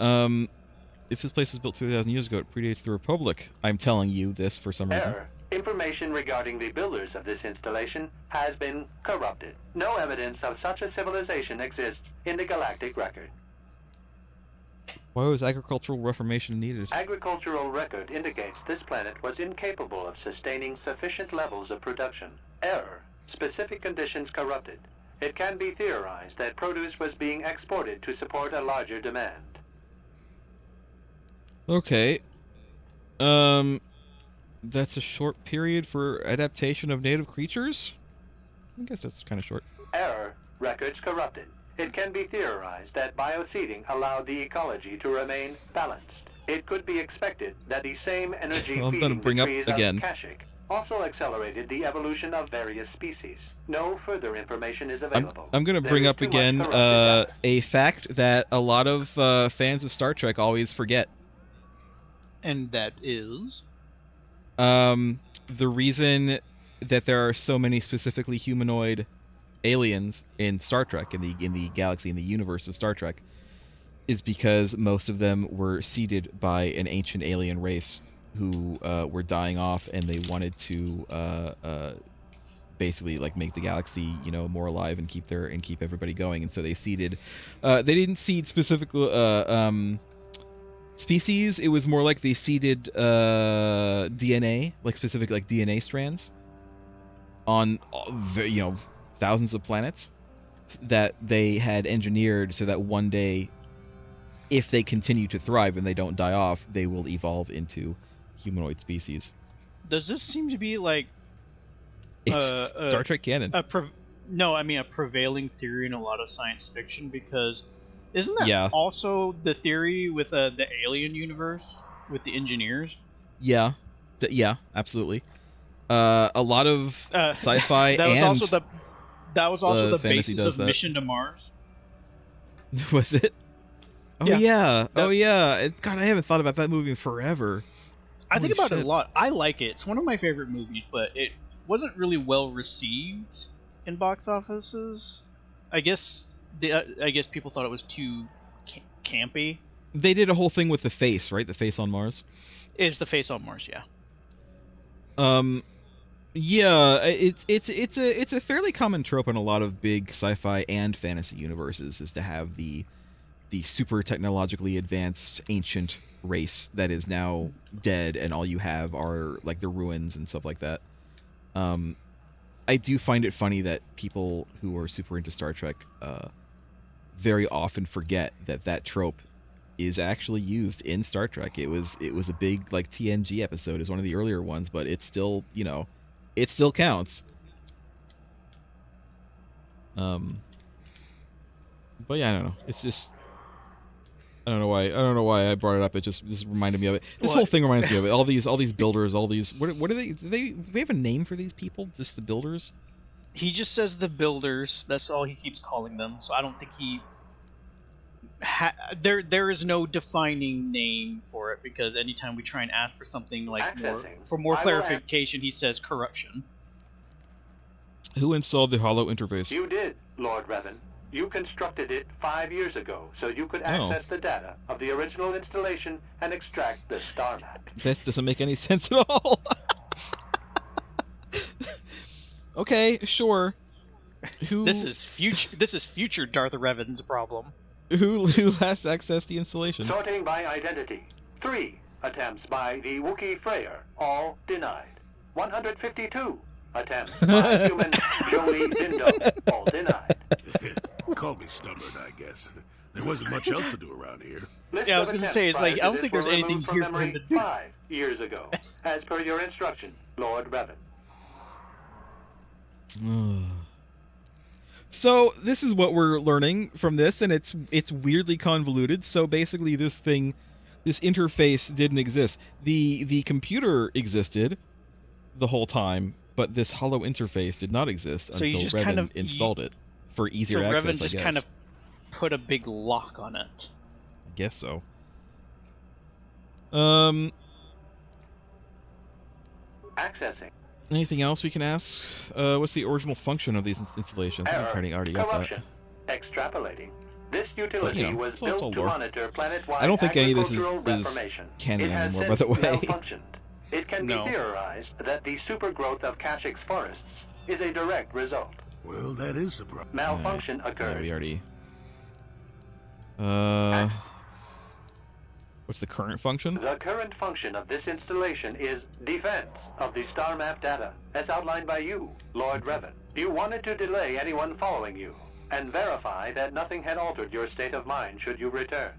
If this place was built 2,000 years ago, it predates the Republic. I'm telling you this for some reason. Error. Information regarding the builders of this installation has been corrupted. No evidence of such a civilization exists in the galactic record. Why was agricultural reformation needed? Agricultural record indicates this planet was incapable of sustaining sufficient levels of production. Error. Specific conditions corrupted. It can be theorized that produce was being exported to support a larger demand. Okay. That's a short period for adaptation of native creatures? I guess that's kind of short. Error. Records corrupted. It can be theorized that bioseeding allowed the ecology to remain balanced. It could be expected that the same energy Well, I'm gonna feeding bring the up trees again. of Kashyk also accelerated the evolution of various species. No further information is available. I'm going to bring up again a fact that a lot of fans of Star Trek always forget. And that is? The reason that there are so many specifically humanoid aliens in Star Trek, in the galaxy, in the universe of Star Trek, is because most of them were seeded by an ancient alien race who were dying off, and they wanted to basically like make the galaxy, you know, more alive and keep everybody going. And so they seeded. They didn't seed specific species. It was more like they seeded DNA, like specific like DNA strands on, you know, thousands of planets that they had engineered so that one day, if they continue to thrive and they don't die off, they will evolve into humanoid species. Does this seem to be like it's Star Trek canon? No, I mean a prevailing theory in a lot of science fiction, because isn't that also the theory with the alien universe with the engineers? Yeah, yeah, absolutely. A lot of sci-fi that was also the fantasy basis of Mission to Mars. Was it? Oh yeah. Oh yeah. God, I haven't thought about that movie in forever. I think about it a lot. I like it. It's one of my favorite movies, but it wasn't really well received in box offices. I guess people thought it was too campy. They did a whole thing with the face, right? The face on Mars. It's the face on Mars, yeah. Yeah, it's a fairly common trope in a lot of big sci-fi and fantasy universes, is to have the super technologically advanced ancient race that is now dead, and all you have are like the ruins and stuff like that. I do find it funny that people who are super into Star Trek very often forget that trope is actually used in Star Trek. It was a big like TNG episode, is one of the earlier ones, but it's still, you know, it still counts. But yeah, I don't know. It's just, I don't know why I brought it up. It just reminded me of it. This whole thing reminds me of it. All these builders, all these, what are they? Do they have a name for these people? Just the builders? He just says the builders. That's all he keeps calling them. So I don't think he. There is no defining name for it, because anytime we try and ask for something like more clarification, he says corruption. Who installed the Holo interface? You did, Lord Revan. You constructed it 5 years ago so you could access the data of the original installation and extract the star map. This doesn't make any sense at all. Okay, sure. This is future Darth Revan's problem. Who last accessed the installation? Sorting by identity. 3 attempts by the Wookiee Freyr, all denied. 152 attempts by human Joey Dindo, all denied. Call me stubborn, I guess. There wasn't much else to do around here. Yeah, I was going to say, it's like, I don't think there's anything here for him to do. 5 years ago, as per your instruction, Lord Revan. So this is what we're learning from this, and it's weirdly convoluted. So basically, this interface didn't exist. The computer existed the whole time, but this Holo interface did not exist until Revan installed it for easier access. So Revan just kind of put a big lock on it. I guess so. Accessing. Anything else we can ask? What's the original function of these installations? Error. I already got Corruption. that. Extrapolating. This utility was built to monitor planet-wide I don't think any of this is reformation. canon It has anymore, by the way. malfunctioned. It can be theorized that the supergrowth of Kashyk's forests is a direct result. Well, that is surprising. Malfunction occurred. Yeah, we already. What's the current function? The current function of this installation is defense of the star map data, as outlined by you, Lord Revan. You wanted to delay anyone following you, and verify that nothing had altered your state of mind should you return.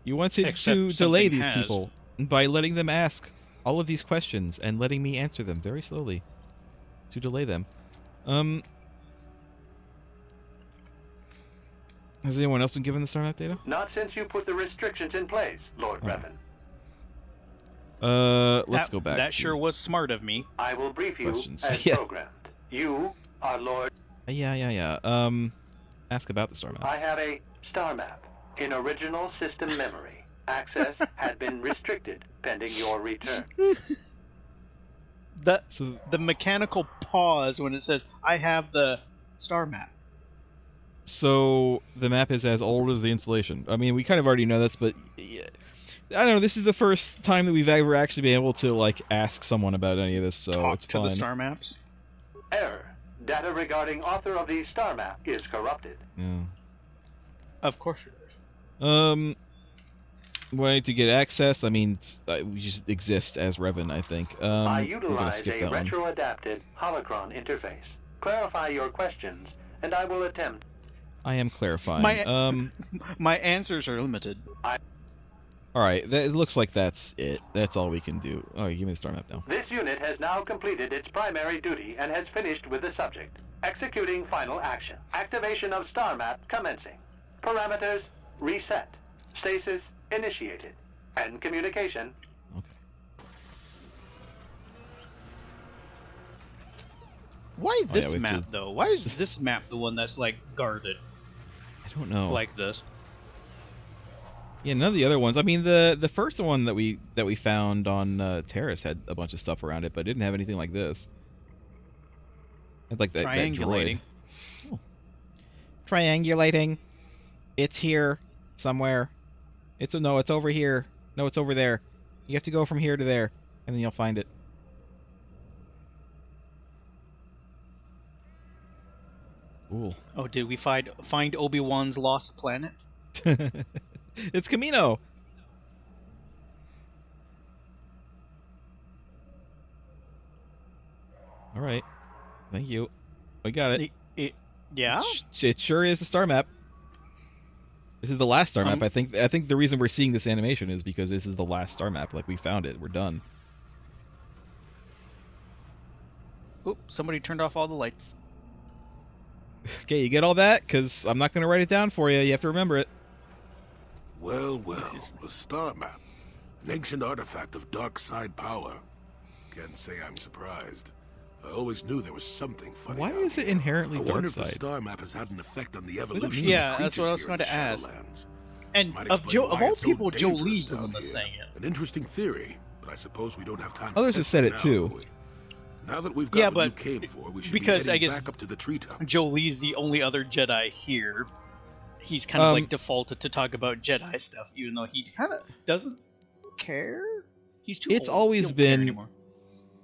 You wanted to delay these people by letting them ask all of these questions and letting me answer them very slowly to delay them. Has anyone else been given the star map data? Not since you put the restrictions in place, Lord Revan. Let's go back. That sure was smart of me. I will brief you Questions. as Yeah. programmed. You are Lord... Yeah. Ask about the star map. I have a star map in original system memory. Access had been restricted pending your return. The mechanical pause when it says, I have the star map. So the map is as old as the installation. I mean, we kind of already know this, but yeah, I don't know. This is the first time that we've ever actually been able to like ask someone about any of this, so Talk it's to fine. the star maps. Error. Data regarding author of the star map is corrupted. Yeah. Of course it is. Way to get access. I mean, we just exist as Revan, I think. I we're gonna utilize skip a that one. retro-adapted holocron interface. Clarify your questions, and I will attempt. I am clarifying. My answers are limited. All right, it looks like that's it. That's all we can do. Oh, give me the star map now. This unit has now completed its primary duty and has finished with the subject. Executing final action. Activation of star map commencing. Parameters reset. Stasis initiated. And communication. Okay. Why this we map, just- though? Why is this map the one that's, like, guarded I don't know. like this? Yeah, none of the other ones. I mean, the first one that we found on Terrace had a bunch of stuff around it, but it didn't have anything like this. It's like that Triangulating. That droid. Oh. Triangulating. It's here somewhere. It's over here. No, it's over there. You have to go from here to there, and then you'll find it. Cool. Oh, did we find Obi-Wan's lost planet? It's Camino. All right. Thank you. We got it. Yeah? It sure is a star map. This is the last star map. I think the reason we're seeing this animation is because this is the last star map. Like, we found it. We're done. Oop, somebody turned off all the lights. Okay, you get all that? Because I'm not going to write it down for you. You have to remember it. Well, the star map. An ancient artifact of dark side power. Can't say I'm surprised. I always knew there was something funny. Why out is it here. inherently I dark wonder if side? the star map has had an effect on the does that evolution mean? of Yeah, the that's what I was creatures going to here in ask. Shadowlands. And Might of explain why all it's so people, Joe dangerous Lee's the down one that's here. saying it. An interesting theory, but I suppose we don't have time. Others to have said test it now, too. do we? Now that we've got Yeah, what but you came for, we should because be I heading guess back up to the treetops. Joe Lee's the only other Jedi here. He's kind of like defaulted to talk about Jedi stuff, even though he kind of doesn't care. He's too It's old. always He don't care been- anymore.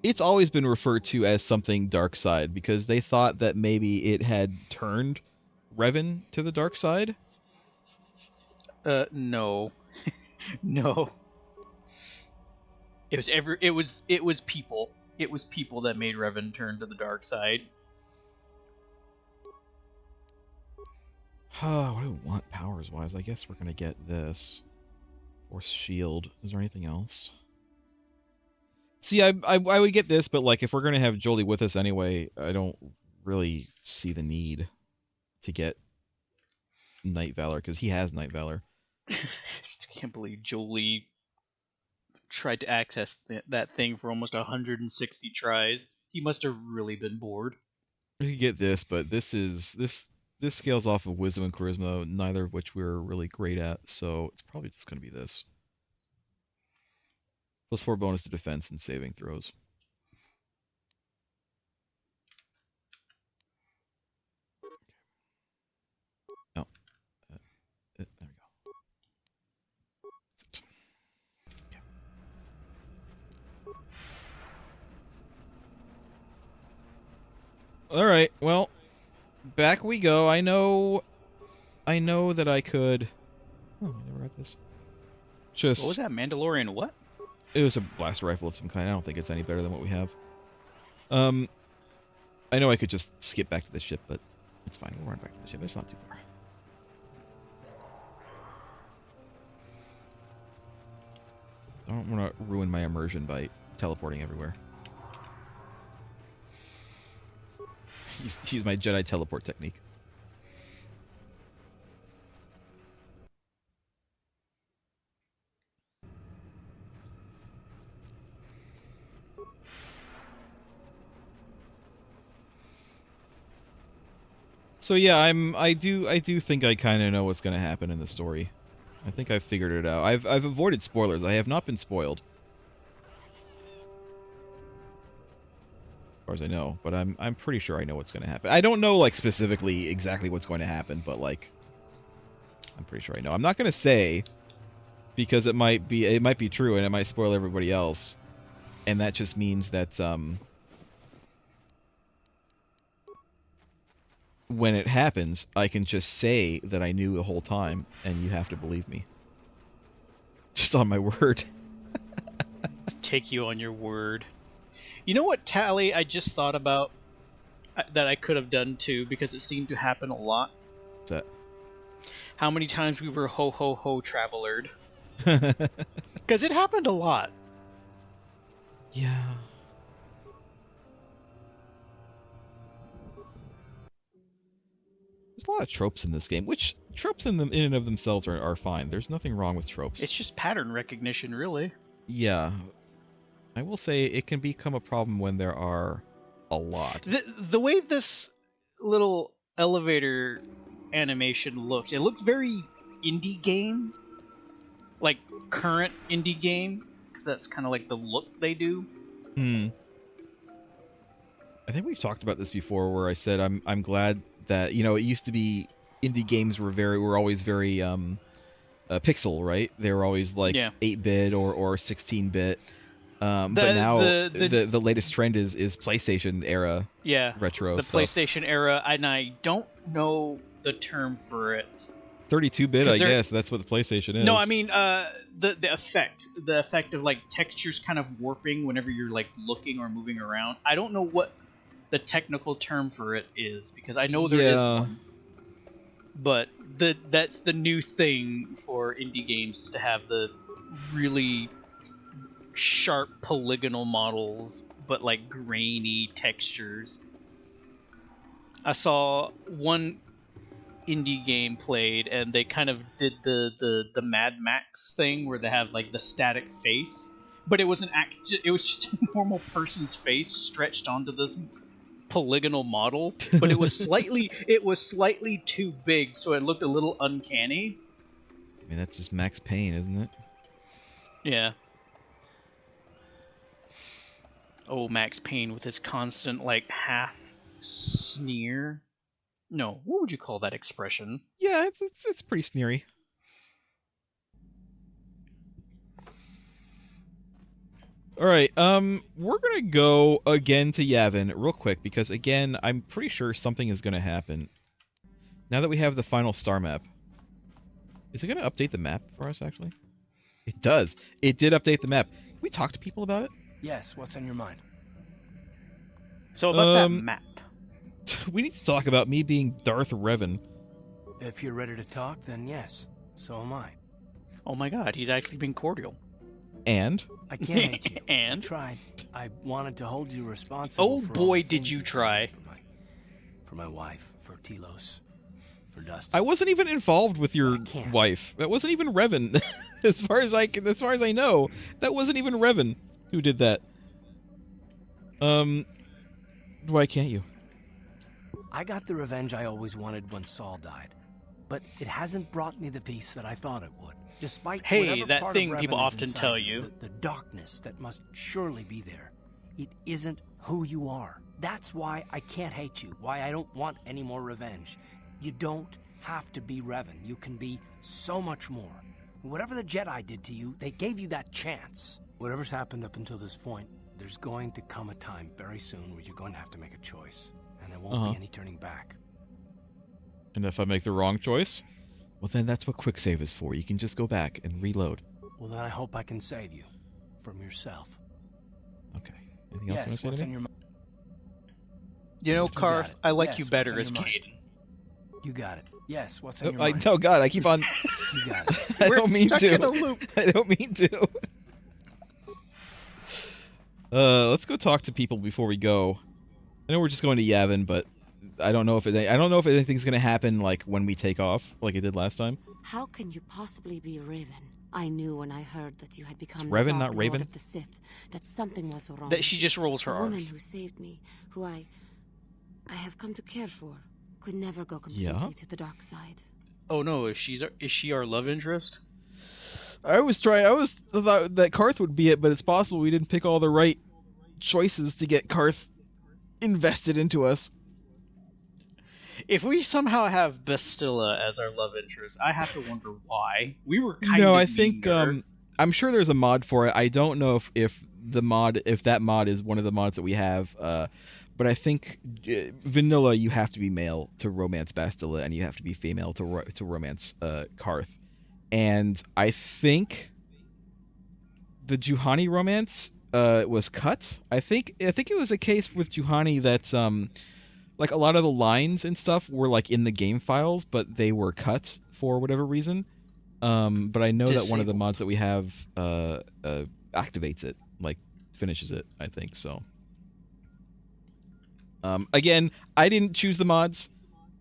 It's always been referred to as something dark side because they thought that maybe it had turned Revan to the dark side. No. No. It was people. It was people that made Revan turn to the dark side. What do I want powers wise? I guess we're gonna get this. Force shield. Is there anything else? See, I would get this, but like if we're gonna have Jolie with us anyway, I don't really see the need to get Night Valor because he has Night Valor. I can't believe Jolie tried to access that thing for almost 160 tries. He must have really been bored. We could get this, but this scales off of wisdom and charisma, neither of which we're really great at, so it's probably just gonna be this. +4 bonus to defense and saving throws. Oh, there we go. Okay. All right. Well, back we go. I know that I could. Oh, I never got this. Just What was that? Mandalorian what? It was a blaster rifle of some kind. I don't think it's any better than what we have. I know I could just skip back to the ship, but it's fine. We'll run back to the ship. It's not too far. I don't want to ruin my immersion by teleporting everywhere. Use my Jedi teleport technique. So yeah, I do think I kind of know what's going to happen in the story. I think I've figured it out. I've avoided spoilers. I have not been spoiled, as far as I know. But I'm pretty sure I know what's going to happen. I don't know like specifically exactly what's going to happen, but like I'm pretty sure I know. I'm not going to say because it might be true and it might spoil everybody else, and that just means that when it happens, I can just say that I knew the whole time, and you have to believe me. Just on my word. Take you on your word. You know what, Tally, I just thought about that I could have done too, because it seemed to happen a lot. What's that? How many times we were ho-ho-ho travelered. Because it happened a lot. Yeah. There's a lot of tropes in this game, which tropes in and of themselves are fine. There's nothing wrong with tropes. It's just pattern recognition, really. Yeah. I will say it can become a problem when there are a lot. The way this little elevator animation looks, it looks very indie game. Like, current indie game. Because that's kind of like the look they do. I think we've talked about this before, where I said I'm glad that, you know, it used to be indie games were always very pixel, right? They were always like 8-bit or 16-bit. But now the latest trend is PlayStation era. Yeah, retro the stuff. PlayStation era, and I don't know the term for it. 32-bit, I guess. That's what the PlayStation is. No, I mean the effect of like textures kind of warping whenever you're like looking or moving around. I don't know what the technical term for it is, because I know there is one. But that's the new thing for indie games, is to have the really sharp polygonal models, but like grainy textures. I saw one indie game played, and they kind of did the Mad Max thing where they have like the static face, but it was it was just a normal person's face stretched onto this polygonal model, but it was slightly too big, so it looked a little uncanny. I mean, that's just Max Payne, isn't it? Yeah. Oh, Max Payne with his constant like half sneer. No, what would you call that expression? Yeah, it's pretty sneery. All right, we're gonna go again to Yavin real quick, because again, I'm pretty sure something is gonna happen. Now that we have the final star map, is it gonna update the map for us? Actually, it does. It did update the map. Can we talk to people about it? Yes. What's on your mind? So about that map. We need to talk about me being Darth Revan. If you're ready to talk, then yes. So am I. Oh my God, he's actually been cordial. And? I can't hate you. And? I tried. I wanted to hold you responsible. Oh for boy, all the did things you try. For my wife, for Telos, for Dustin. I wasn't even involved with your wife. That wasn't even Revan. as far as I know, that wasn't even Revan who did that. Why can't you? I got the revenge I always wanted when Saul died, but it hasn't brought me the peace that I thought it would. Despite hey, that part thing of people Revan is often inside tell you. The darkness that must surely be there. It isn't who you are. That's why I can't hate you, why I don't want any more revenge. You don't have to be Revan. You can be so much more. Whatever the Jedi did to you, they gave you that chance. Whatever's happened up until this point, there's going to come a time very soon where you're going to have to make a choice. And there won't be any turning back. And if I make the wrong choice? Well, then that's what quick save is for. You can just go back and reload. Well, then I hope I can save you. From yourself. Okay. Anything else you want to say to me? You know, Karth, I like you better as Caden. You got it. Yes, what's on your mind? Oh, God, I keep on... You got it. I don't mean to. In a loop. I don't mean to. Let's go talk to people before we go. I know we're just going to Yavin, but I don't know if anything's gonna happen like when we take off, like it did last time. How can you possibly be Raven? I knew when I heard that you had become Revan, the not Dark Raven? Lord of the Sith, that something was wrong. That she just rolls her the woman R's. who saved me, who I have come to care for. could never go completely to the dark side. Oh no, is she our love interest? I always thought that Karth would be it, but it's possible we didn't pick all the right choices to get Karth invested into us. If we somehow have Bastilla as our love interest, I have to wonder why. We were kind of No, I think I'm sure there's a mod for it. I don't know if that mod is one of the mods that we have. But I think vanilla, you have to be male to romance Bastilla, and you have to be female to romance Karth. And I think the Juhani romance was cut. I think it was a case with Juhani that like a lot of the lines and stuff were like in the game files, but they were cut for whatever reason. But I know that one of the mods that we have activates it, like finishes it, I think so. Again, I didn't choose the mods.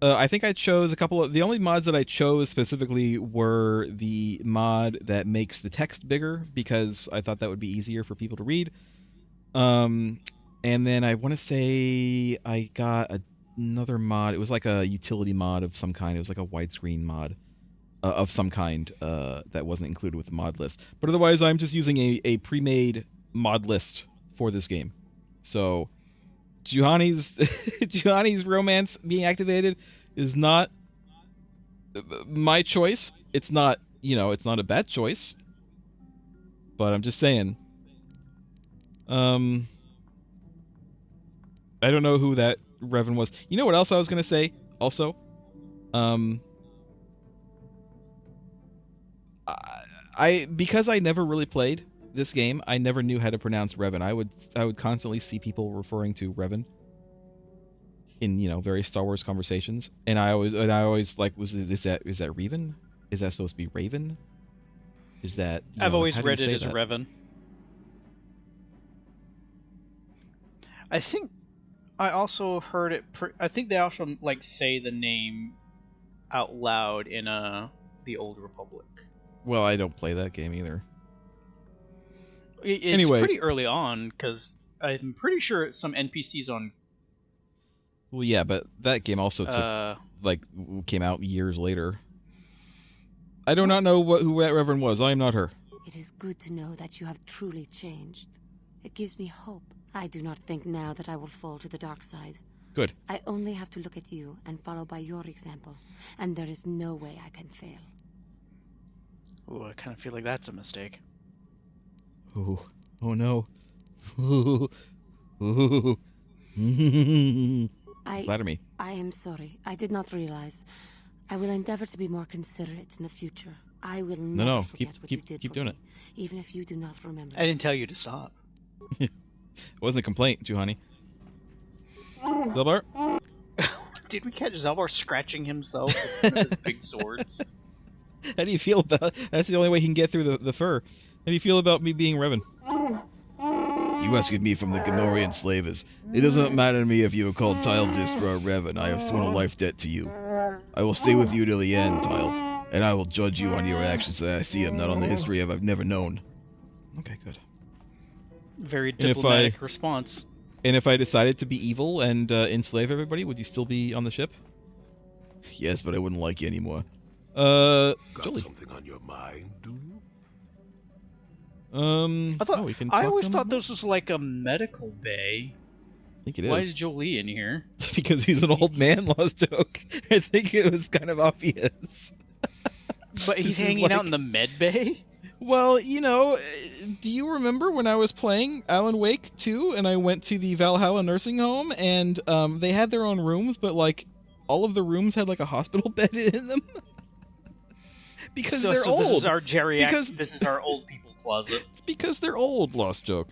I think I chose a couple of... The only mods that I chose specifically were the mod that makes the text bigger, because I thought that would be easier for people to read. And then I want to say I got another mod. It was like a utility mod of some kind. It was like a widescreen mod of some kind that wasn't included with the mod list. But otherwise, I'm just using a pre-made mod list for this game. So... Juhani's romance being activated is not my choice. It's not, it's not a bad choice. But I'm just saying. I don't know who that Revan was. You know what else I was gonna say? Also, because I never really played this game, I never knew how to pronounce Revan. I would constantly see people referring to Revan in various Star Wars conversations, and I always like, is that Revan? Is that supposed to be Raven? Is that I've always read it as Revan. I think I also heard it. I think they also like say the name out loud in the Old Republic. Well, I don't play that game either. It's anyway, pretty early on, because I'm pretty sure some NPCs on... Well, yeah, but that game also came out years later. I do not know who that Reverend was. I am not her. It is good to know that you have truly changed. It gives me hope. I do not think now that I will fall to the dark side. Good. I only have to look at you and follow by your example, and there is no way I can fail. Ooh, I kind of feel like that's a mistake. Oh no. Flatter me. I am sorry. I did not realize. I will endeavor to be more considerate in the future. I will never forget what you did keep for doing me, it. even if you do not remember. I didn't tell you to stop. It wasn't a complaint, Juhani. Zelbar? Did we catch Zelbar scratching himself with one of his big swords? How do you feel about... That's the only way he can get through the fur. How do you feel about me being Revan? You rescued me from the Gamorrean slavers. It doesn't matter to me if you are called Tile Distra or Revan. I have sworn a life debt to you. I will stay with you till the end, Tile. And I will judge you on your actions as I see them, not on the history I've never known. Okay, good. Very diplomatic response. And if I decided to be evil and enslave everybody, would you still be on the ship? Yes, but I wouldn't like you anymore. Got Jolie. something on your mind, do you? I always thought this was like a medical bay. I think it is. Why is Jolie in here? Because he's an old man, Lost Joke. I think it was kind of obvious. But he's hanging out in the med bay? Well, do you remember when I was playing Alan Wake 2 and I went to the Valhalla nursing home and they had their own rooms, but like all of the rooms had like a hospital bed in them? Because they're old. This is our geriatric. This is our old people closet. It's because they're old, Lost Joke.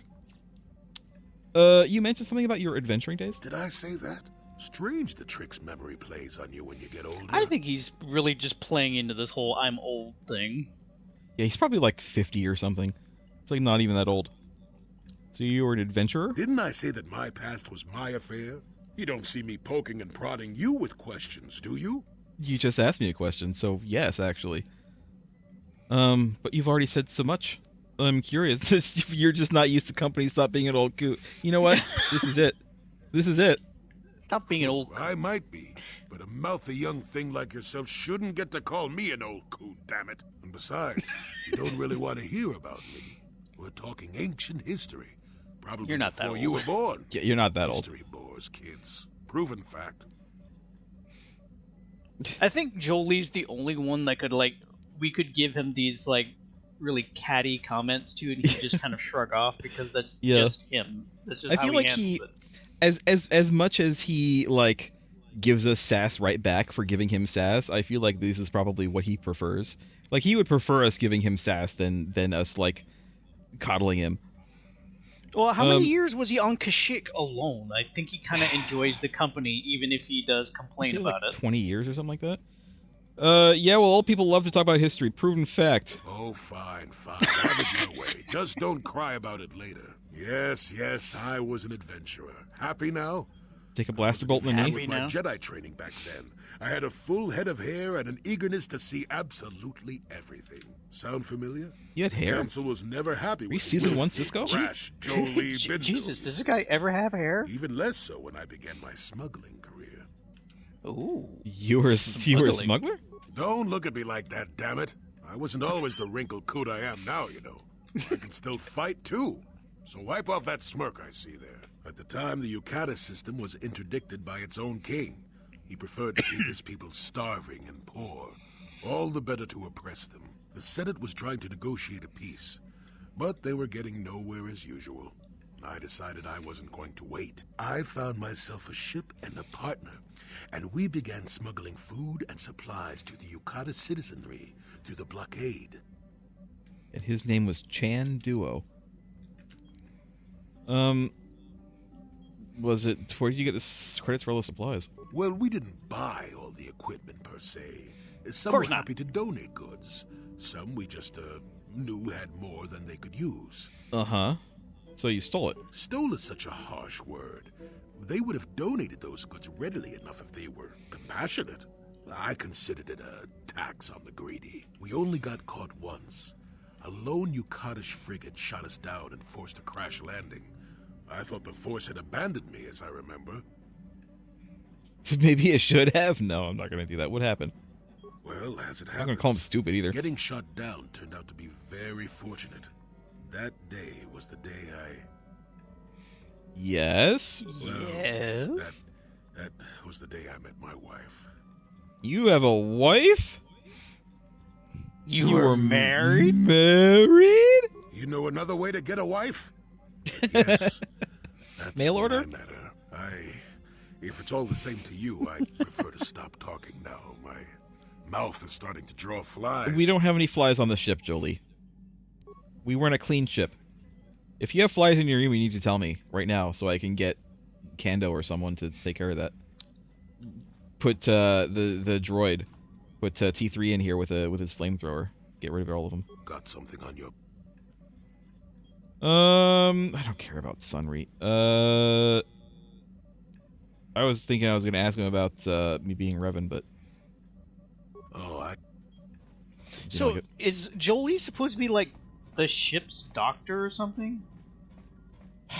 You mentioned something about your adventuring days? Did I say that? Strange the tricks memory plays on you when you get older. I think he's really just playing into this whole I'm old thing. Yeah, he's probably like 50 or something. It's like not even that old. So you were an adventurer? Didn't I say that my past was my affair? You don't see me poking and prodding you with questions, do you? You just asked me a question, so yes, actually. But you've already said so much. I'm curious. If you're just not used to company stop being an old coot. You know what? This is it. This is it. Stop being an old. I might be, but a mouthy young thing like yourself shouldn't get to call me an old coon, damn it. And besides, you don't really want to hear about me. We're talking ancient history. Probably You're not that before old. you were born. Yeah, you're not that old. History bores kids. Proven fact. I think Jolie's the only one that could we could give him these really catty comments to, and he'd just kind of shrug off because that's just him. That's just I how feel like handles it. as much as he gives us sass right back for giving him sass, I feel like this is probably what he prefers. Like, he would prefer us giving him sass than us coddling him. Well, how many years was he on Kashyyyk alone? I think he kind of enjoys the company, even if he does complain about it. 20 years or something like that. Yeah, well, old people love to talk about history. Proven fact. Oh, fine. Have it your way. Just don't cry about it later. Yes, I was an adventurer. Happy now? Take a blaster bolt in the knee. With my Jedi training back then, I had a full head of hair and an eagerness to see absolutely everything. Sound familiar? You had hair? Council was never happy with season 1 Cisco? Rash, Jolie, Jesus, does this guy ever have hair? Even less so when I began my smuggling career. Ooh. You were a smuggler? Don't look at me like that, damn it. I wasn't always the wrinkled coot I am now, you know. I can still fight, too. So wipe off that smirk I see there. At the time, the Yukata system was interdicted by its own king. He preferred to keep his people starving and poor, all the better to oppress them. The Senate was trying to negotiate a peace, but they were getting nowhere as usual. I decided I wasn't going to wait. I found myself a ship and a partner, and we began smuggling food and supplies to the Yukata citizenry through the blockade. And his name was Chan Duo. Was it... Where did you get this credits for all the supplies? Well, we didn't buy all the equipment per se. Some course were not. happy to donate goods. Some we just knew had more than they could use. Uh-huh. So you stole it. Stole is such a harsh word. They would have donated those goods readily enough if they were compassionate. I considered it a tax on the greedy. We only got caught once. A lone Yukatish frigate shot us down and forced a crash landing. I thought the Force had abandoned me, as I remember. Maybe it should have. No, I'm not going to do that. What happened? Well, as it happens, I'm not going to call him stupid either. Getting shot down turned out to be very fortunate. That day was the day Yes? Yes. That was the day I met my wife. You have a wife? You were married? Married? You know another way to get a wife? Yes. That's Mail when order? I met her. If it's all the same to you, I'd prefer to stop talking now. My mouth is starting to draw flies. We don't have any flies on the ship, Jolie. We weren't a clean ship. If you have flies in your ear, you need to tell me right now so I can get Kando or someone to take care of that. Put the droid. Put T3 in here with his flamethrower. Get rid of all of them. Got something on your... I don't care about Sunreet. I was thinking I was going to ask him about me being Revan, but... Oh, So, is Jolie supposed to be like the ship's doctor or something?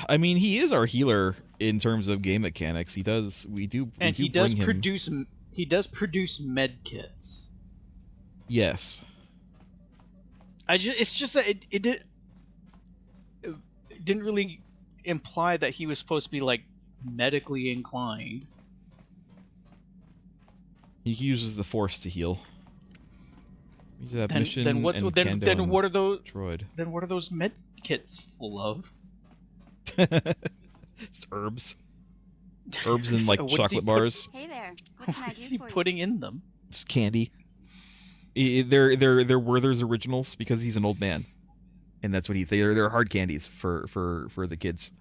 I mean, he is our healer in terms of game mechanics. He does produce med kits. Yes. It's just that it didn't really imply that he was supposed to be like medically inclined. He uses the Force to heal. He's that mission then what are those droid? Then what are those med kits full of? It's herbs. Herbs and like chocolate bars. Hey there. What can I What do is he for you? putting in them? Just candy. They're Werther's originals because he's an old man, and that's what they're hard candies for the kids.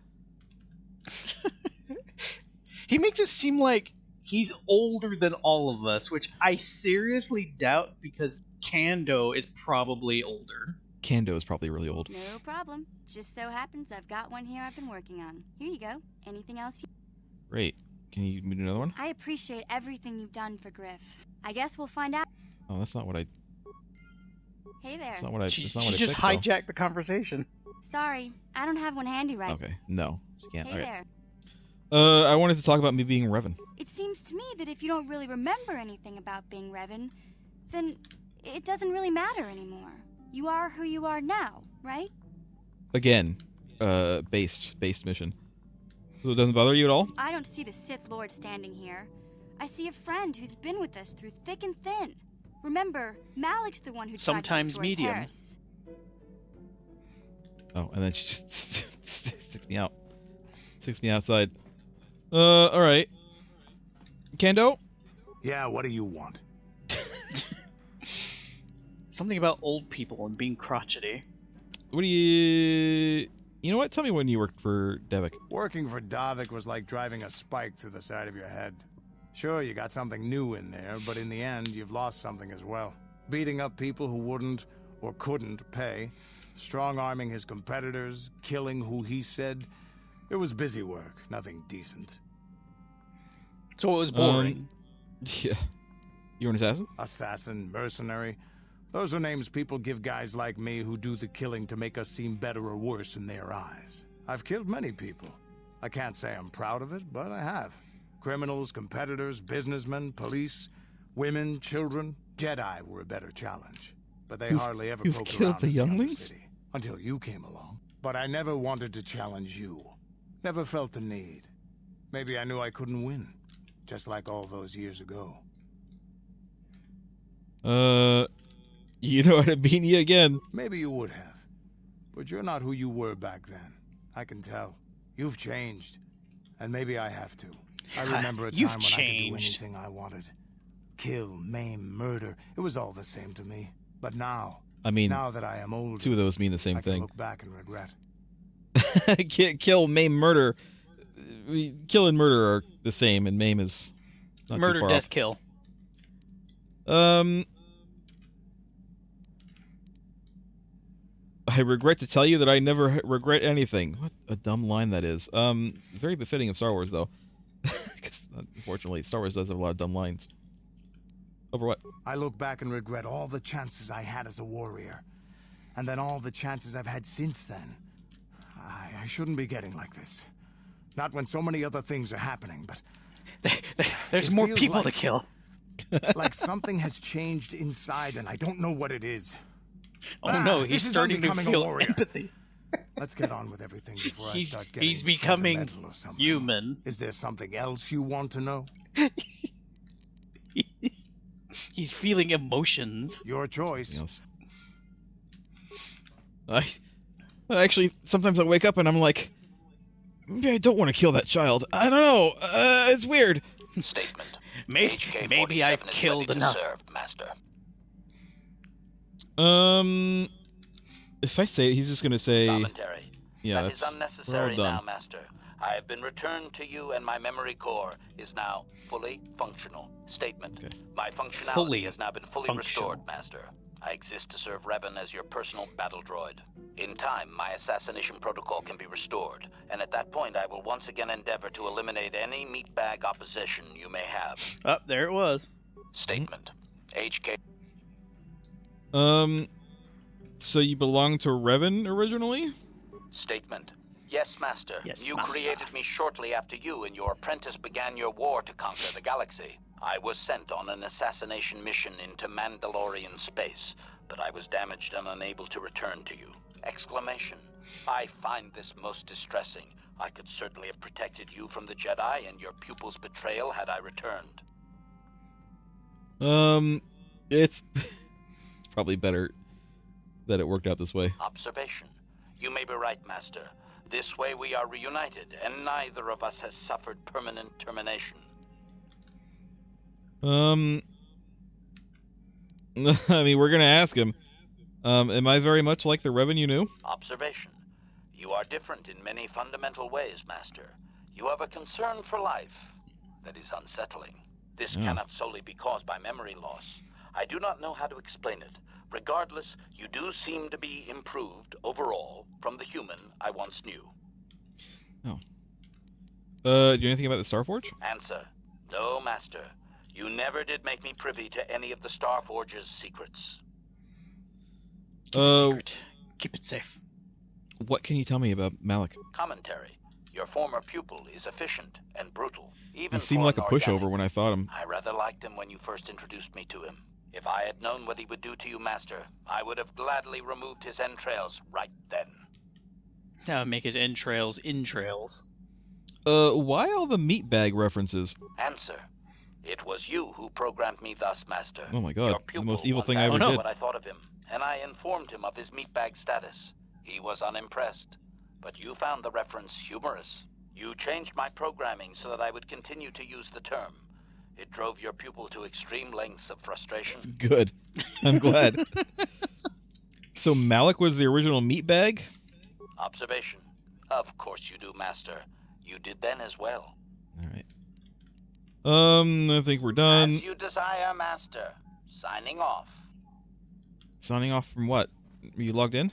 He makes it seem like he's older than all of us, which I seriously doubt because Kando is probably older. Kando is probably really old. No problem. Just so happens I've got one here I've been working on. Here you go. Anything else? Great. Can you do another one? I appreciate everything you've done for Griff. I guess we'll find out. Oh, that's not what I. Hey there. That's not what I. She that's not what I just picked, though. hijacked the conversation. Sorry, I don't have one handy right. Okay, no, she can't. Hey Okay. there. I wanted to talk about me being Revan. It seems to me that if you don't really remember anything about being Revan, then it doesn't really matter anymore. You are who you are now, right? Again, based mission. So it doesn't bother you at all? I don't see the Sith Lord standing here. I see a friend who's been with us through thick and thin. Remember, Malik's the one who Sometimes tried to medium. Terrace. Oh, and then she just sticks me out. Sticks me outside. Alright. Kando? Yeah, what do you want? Something about old people and being crotchety. What do you... You know what? Tell me when you worked for Devik. Working for Davik was like driving a spike through the side of your head. Sure, you got something new in there, but in the end, you've lost something as well. Beating up people who wouldn't or couldn't pay, strong-arming his competitors, killing who he said. It was busy work, nothing decent. So it was boring. Yeah. You were an assassin? Assassin, mercenary. Those are names people give guys like me who do the killing to make us seem better or worse in their eyes. I've killed many people. I can't say I'm proud of it, but I have. Criminals, competitors, businessmen, police, women, children. Jedi were a better challenge. But they hardly ever You've poke killed around the in the younglings? city. Until you came along. But I never wanted to challenge you. Never felt the need. Maybe I knew I couldn't win. Just like all those years ago. You know how to beat me again. Maybe you would have. But you're not who you were back then. I can tell. You've changed. And maybe I have to. I remember a time when I could do anything I wanted. Kill, maim, murder. It was all the same to me. But now, I mean, now that I am older, two of those mean the same I can thing. look back and regret. Kill, maim, murder. Kill and murder are the same, and maim is not Murder, too far death, off. kill. I regret to tell you that I never regret anything. What a dumb line that is. Very befitting of Star Wars, though. Because, unfortunately, Star Wars does have a lot of dumb lines. Over what? I look back and regret all the chances I had as a warrior. And then all the chances I've had since then. I shouldn't be getting like this. Not when so many other things are happening, but... There's more people to kill. Like something has changed inside and I don't know what it is. Oh no, he's starting to feel empathy. Let's get on with everything before I start getting He's becoming sentimental or something. human. Is there something else you want to know? He's feeling emotions. Your choice. Actually, sometimes I wake up and I'm like, maybe I don't want to kill that child. I don't know. It's weird. Statement. Maybe I've killed enough. Master. If I say it, he's just gonna say. Commentary. Yeah, that is we're all unnecessary done. now, Master. I have been returned to you, and my memory core is now fully functional. Statement. Okay. My functionality has now been fully restored, Master. I exist to serve Revan as your personal battle droid. In time, my assassination protocol can be restored, and at that point I will once again endeavor to eliminate any meatbag opposition you may have. Oh, there it was. Statement. HK. So you belong to Revan originally? Statement. Yes, Master. Yes, you Master. created me shortly after you and your apprentice began your war to conquer the galaxy. I was sent on an assassination mission into Mandalorian space, but I was damaged and unable to return to you. Exclamation. I find this most distressing. I could certainly have protected you from the Jedi and your pupil's betrayal had I returned. It's probably better that it worked out this way. Observation. You may be right, Master. This way we are reunited, and neither of us has suffered permanent termination. I mean, we're gonna ask him. Am I very much like the Revan you knew? Observation. You are different in many fundamental ways, Master. You have a concern for life that is unsettling. This cannot solely be caused by memory loss. I do not know how to explain it. Regardless, you do seem to be improved overall from the human I once knew. Oh. Do you know anything about the Starforge? Answer. No, Master. You never did make me privy to any of the Starforge's secrets. Keep it secret. Keep it safe. What can you tell me about Malik? Commentary. Your former pupil is efficient and brutal. Even He seemed for like a an pushover organic. when I fought him. I rather liked him when you first introduced me to him. If I had known what he would do to you, Master, I would have gladly removed his entrails right then. That would make his entrails. Why all the meat bag references? Answer. It was you who programmed me thus, Master. Oh my god, the most evil thing I ever ever did. What I thought of him, and I informed him of his meatbag status. He was unimpressed, but you found the reference humorous. You changed my programming so that I would continue to use the term. It drove your pupil to extreme lengths of frustration. Good. I'm glad. So Malik was the original meat bag? Observation. Of course you do, Master. You did then as well. Alright. I think we're done. As you desire, Master. Signing off. Signing off from what? Are you logged in?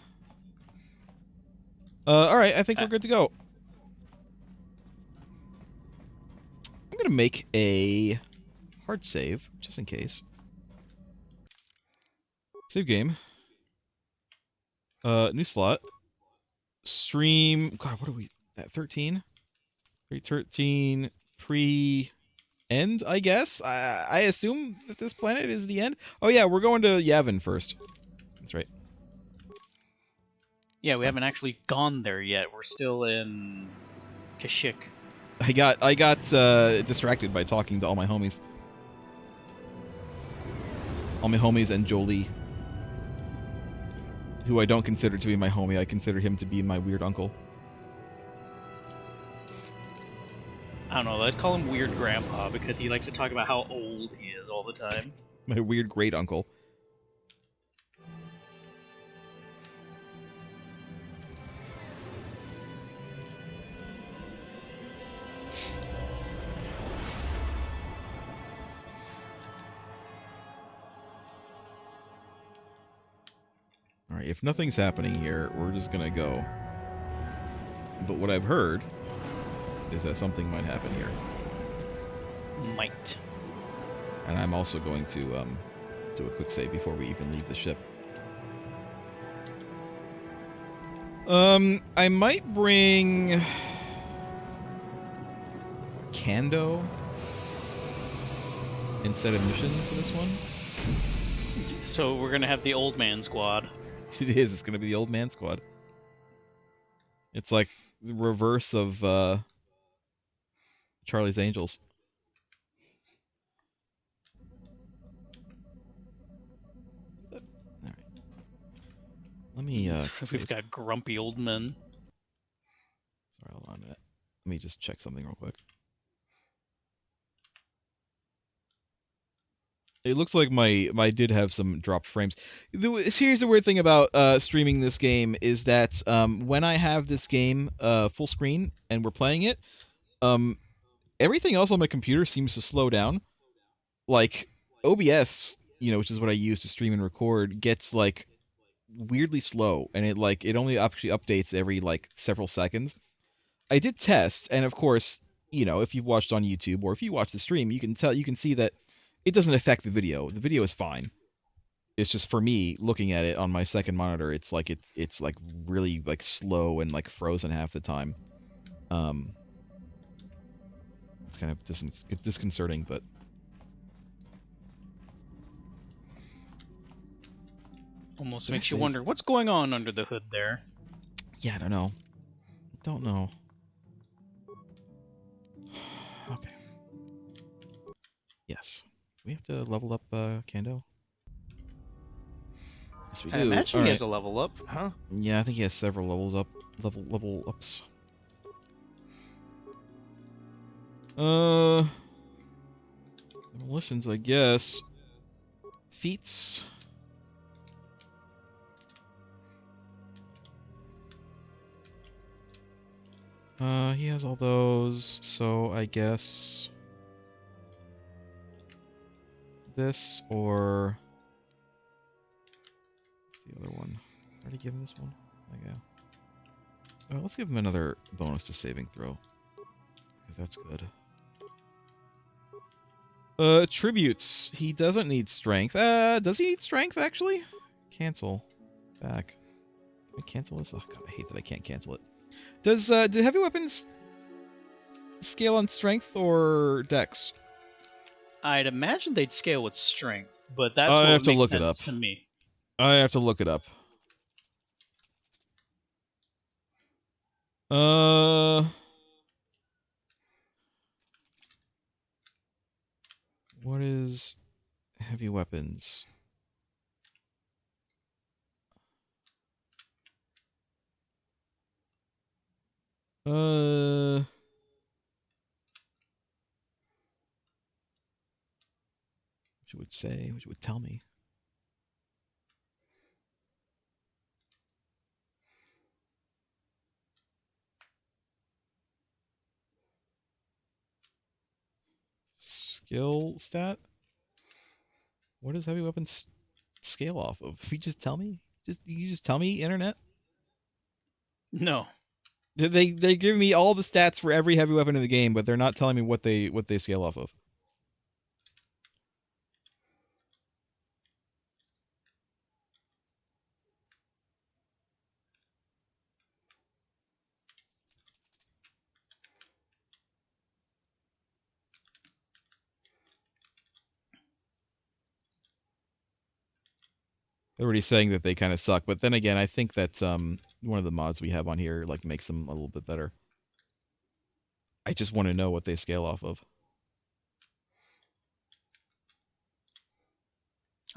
Alright, I think we're good to go. I'm gonna make a hard save, just in case. Save game. New slot. Stream. God, what are we at? 13? 13 pre-end, I guess? I assume that this planet is the end? Oh yeah, we're going to Yavin first. That's right. Yeah, we haven't actually gone there yet. We're still in Kashyyyk. I got distracted by talking to all my homies. All my homies and Jolie. Who I don't consider to be my homie. I consider him to be my weird uncle. I don't know, let's call him Weird Grandpa because he likes to talk about how old he is all the time. My weird great uncle. Alright, if nothing's happening here, we're just gonna go. But what I've heard is that something might happen here. Might. And I'm also going to do a quick save before we even leave the ship. I might bring Kando instead of Mission to this one. So we're gonna have the old man squad. It is. It's gonna be the old man squad. It's like the reverse of Charlie's Angels. Alright. Let me We've got grumpy old men. Sorry, hold on a minute. Let me just check something real quick. It looks like my did have some dropped frames. Here's the weird thing about streaming this game is that when I have this game full screen and we're playing it, everything else on my computer seems to slow down. Like OBS, which is what I use to stream and record, gets like weirdly slow, and it only actually updates every like several seconds. I did test, and of course, if you've watched on YouTube or if you watch the stream, you can see that it doesn't affect the video. The video is fine. It's just for me looking at it on my second monitor, it's like really like slow and like frozen half the time. It's kind of disconcerting, but Almost makes you wonder what's going on under the hood there. Yeah, I don't know. Don't know. Okay. Yes. We have to level up Kando. Yes, we do. I imagine All he right. has a level up. Huh? Yeah, I think he has several levels up. Level ups. Demolitions, I guess. Feats. He has all those, so I guess this or the other one. Did I already give him this one? Okay. Let's give him another bonus to saving throw, because that's good. Tributes. He doesn't need strength. Does he need strength, actually? Cancel. Back. Can I cancel this? Oh, God, I hate that I can't cancel it. Do heavy weapons scale on strength or dex? I'd imagine they'd scale with strength, but that's I what have to makes look it sense up. to me. I have to look it up. What is heavy weapons? What you would say, what you would tell me. Skill stat? What does heavy weapons scale off of? You just tell me? You just tell me, internet? No. They give me all the stats for every heavy weapon in the game, but they're not telling me what they scale off of. They're already saying that they kind of suck, but then again, I think that one of the mods we have on here like makes them a little bit better. I just want to know what they scale off of.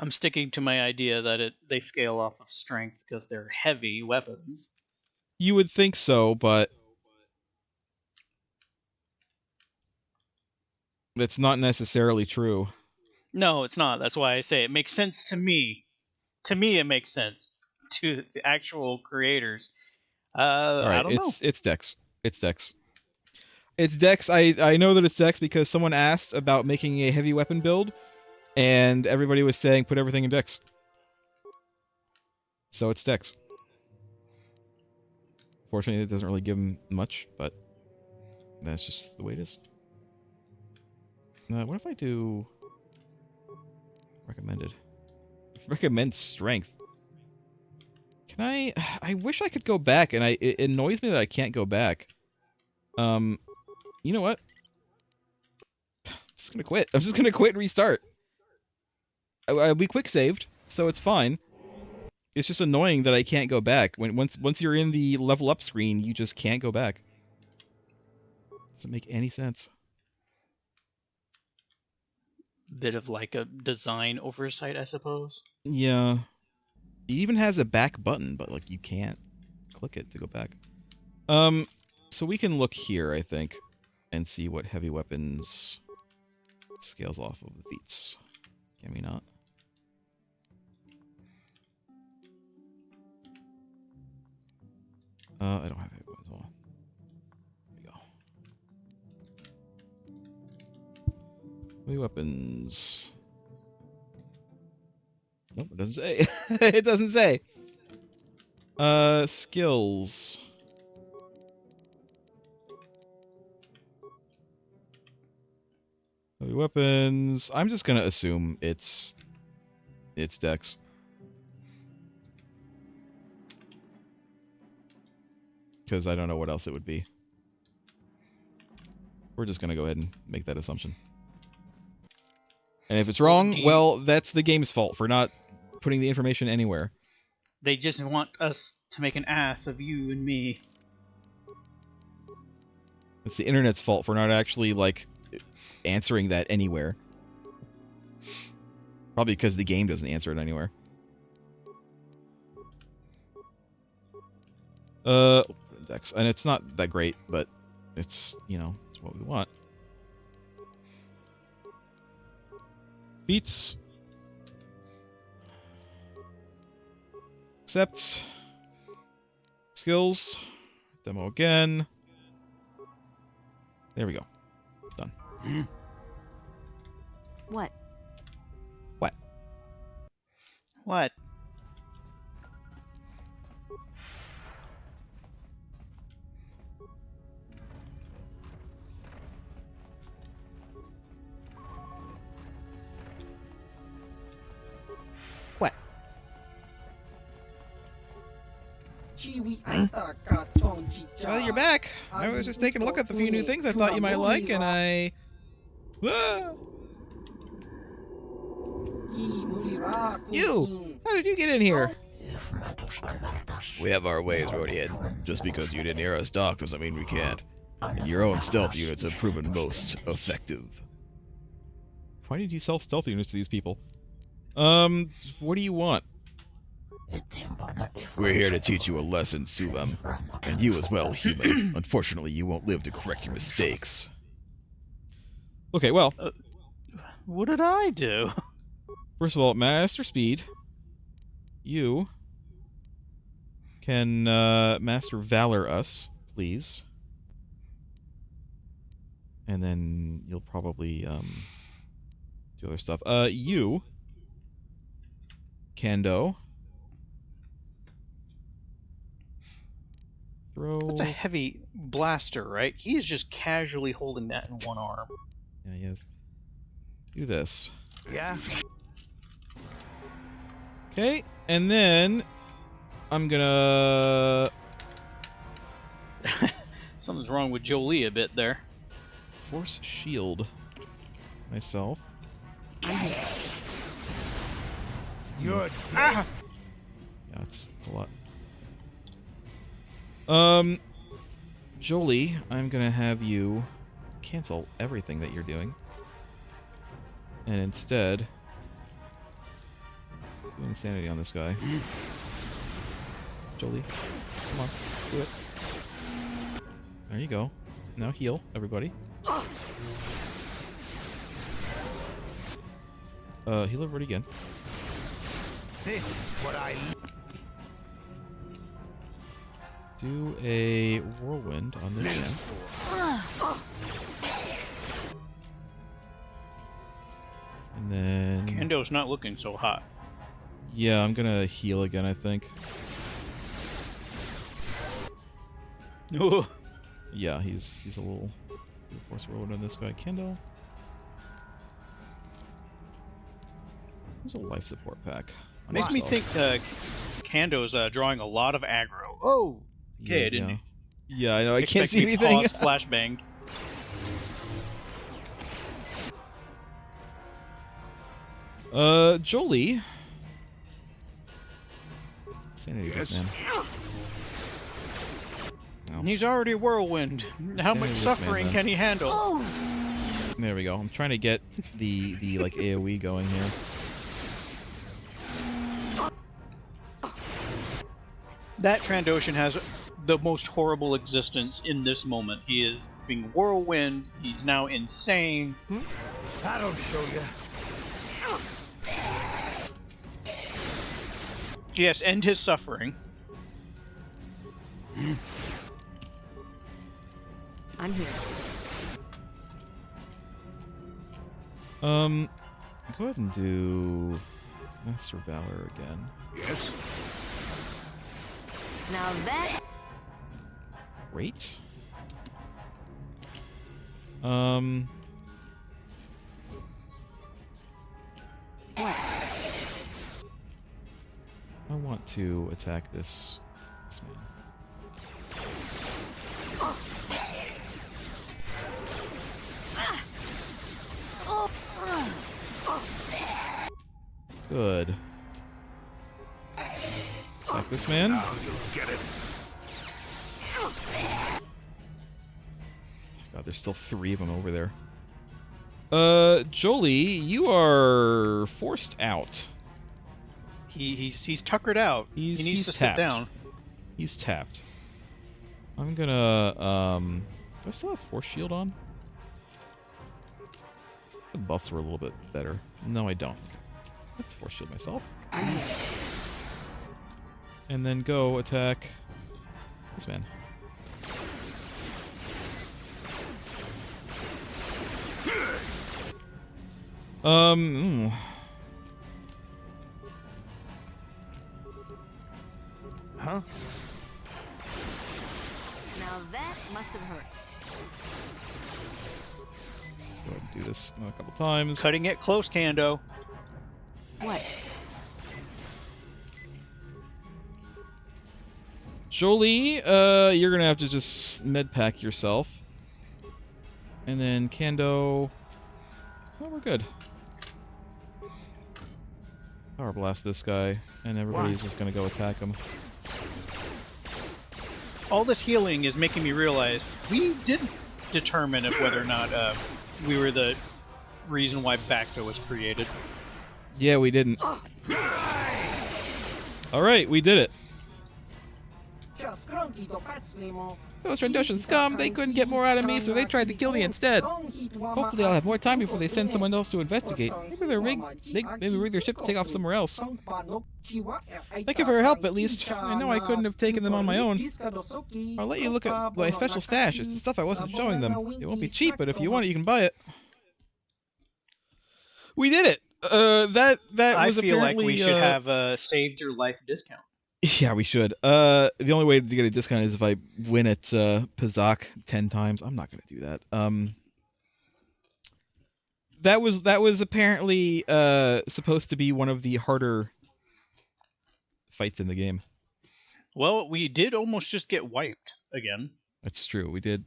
I'm sticking to my idea that they scale off of strength because they're heavy weapons. You would think so, but that's not necessarily true. No, it's not. That's why I say it makes sense to me. To me, it makes sense. To the actual creators, All right, I don't know. It's Dex. It's Dex. It's Dex. I know that it's Dex because someone asked about making a heavy weapon build, and everybody was saying put everything in Dex. So it's Dex. Fortunately, it doesn't really give him much, but that's just the way it is. What if I do recommended? Recommend strength. Can I? I wish I could go back, and it annoys me that I can't go back. You know what? I'm just gonna quit. I'm just gonna quit and restart. We quick saved, so it's fine. It's just annoying that I can't go back. Once you're in the level up screen, you just can't go back. Doesn't make any sense. Bit of like a design oversight, I suppose. Yeah. It even has a back button, but like you can't click it to go back. So we can look here, I think, and see what heavy weapons scales off of the feats. Can we not? I don't have heavy weapons. Hold on. There we go. Heavy weapons. Nope, it doesn't say. It doesn't say. Skills. Heavy weapons. I'm just gonna assume it's Dex. Because I don't know what else it would be. We're just gonna go ahead and make that assumption. And if it's wrong, well, that's the game's fault for not putting the information anywhere. They just want us to make an ass of you and me. It's the internet's fault for not actually, like, answering that anywhere. Probably because the game doesn't answer it anywhere. Dex. And it's not that great, but it's, you know, it's what we want. Feats. Accept. Skills. Demo again. There we go. Done. What? What? What? What? ชีวิตอัตตากาจอง Well, you're back. I was just taking a look at the few new things I thought you might like, and I... Ah! You! How did you get in here? We have our ways, Rodian. Just because you didn't hear us talk doesn't mean we can't. And your own stealth units have proven most effective. Why did you sell stealth units to these people? What do you want? We're here to teach you a lesson, Suvam. And you as well, human. Unfortunately, you won't live to correct your mistakes. Okay, well... what did I do? First of all, Master Speed. You can Master Valor us, please. And then you'll probably do other stuff. You, Kendo. Throw... That's a heavy blaster, right? He is just casually holding that in one arm. Yeah, he is. Do this. Yeah? Okay, and then I'm gonna... Something's wrong with Jolie a bit there. Force shield myself. You're Yeah, it's a lot. Jolie, I'm gonna have you cancel everything that you're doing. And instead... do insanity on this guy. Jolie, come on, do it. There you go. Now heal, everybody. Heal everybody again. This is what I... Do a whirlwind on this guy. And then... Kendo's not looking so hot. Yeah, I'm gonna heal again, I think. Ooh. Yeah, he's a little force whirlwind on this guy. Kendo. There's a life support pack. Makes me think Kando's drawing a lot of aggro. Oh! Okay, I didn't. Yeah, I know. I can't expect see to be anything. paused, flashbanged. Jolie. Sanity this man. No. He's already a whirlwind. How much suffering can he handle? Oh. There we go. I'm trying to get the like AoE going here. That Trandoshan has the most horrible existence in this moment. He is being whirlwind. He's now insane. That'll show you. Yes, end his suffering. I'm here. Go ahead and do Master Valor again. Yes? Now that... Great. I want to attack this man. Good. Attack this man. Now you'll get it. God, there's still 3 of them over there. Jolie, you are forced out. He's tuckered out. He needs to sit down. He's tapped. I'm gonna do I still have Force Shield on? The buffs were a little bit better. No, I don't. Let's Force Shield myself. And then go attack this man. Huh? Now that must have hurt. Go ahead and do this a couple times. Cutting it close, Kando. What? Jolie, you're gonna have to just med pack yourself. And then Kando... Oh, we're good. Power blast this guy, and everybody's just gonna go attack him. All this healing is making me realize we didn't determine if whether or not we were the reason why Bacta was created. Yeah, we didn't. Alright, we did it. Those Rendosian scum, they couldn't get more out of me, so they tried to kill me instead. Hopefully I'll have more time before they send someone else to investigate. Maybe they'll rig their ship to take off somewhere else. Thank you for your help, at least. I know I couldn't have taken them on my own. I'll let you look at my special stash. It's the stuff I wasn't showing them. It won't be cheap, but if you want it, you can buy it. We did it! That was apparently... I feel like we should have a saved your life discount. Yeah, we should. The only way to get a discount is if I win at Pazak 10 times. I'm not going to do that. That was apparently supposed to be one of the harder fights in the game. Well, we did almost just get wiped again. That's true. We did.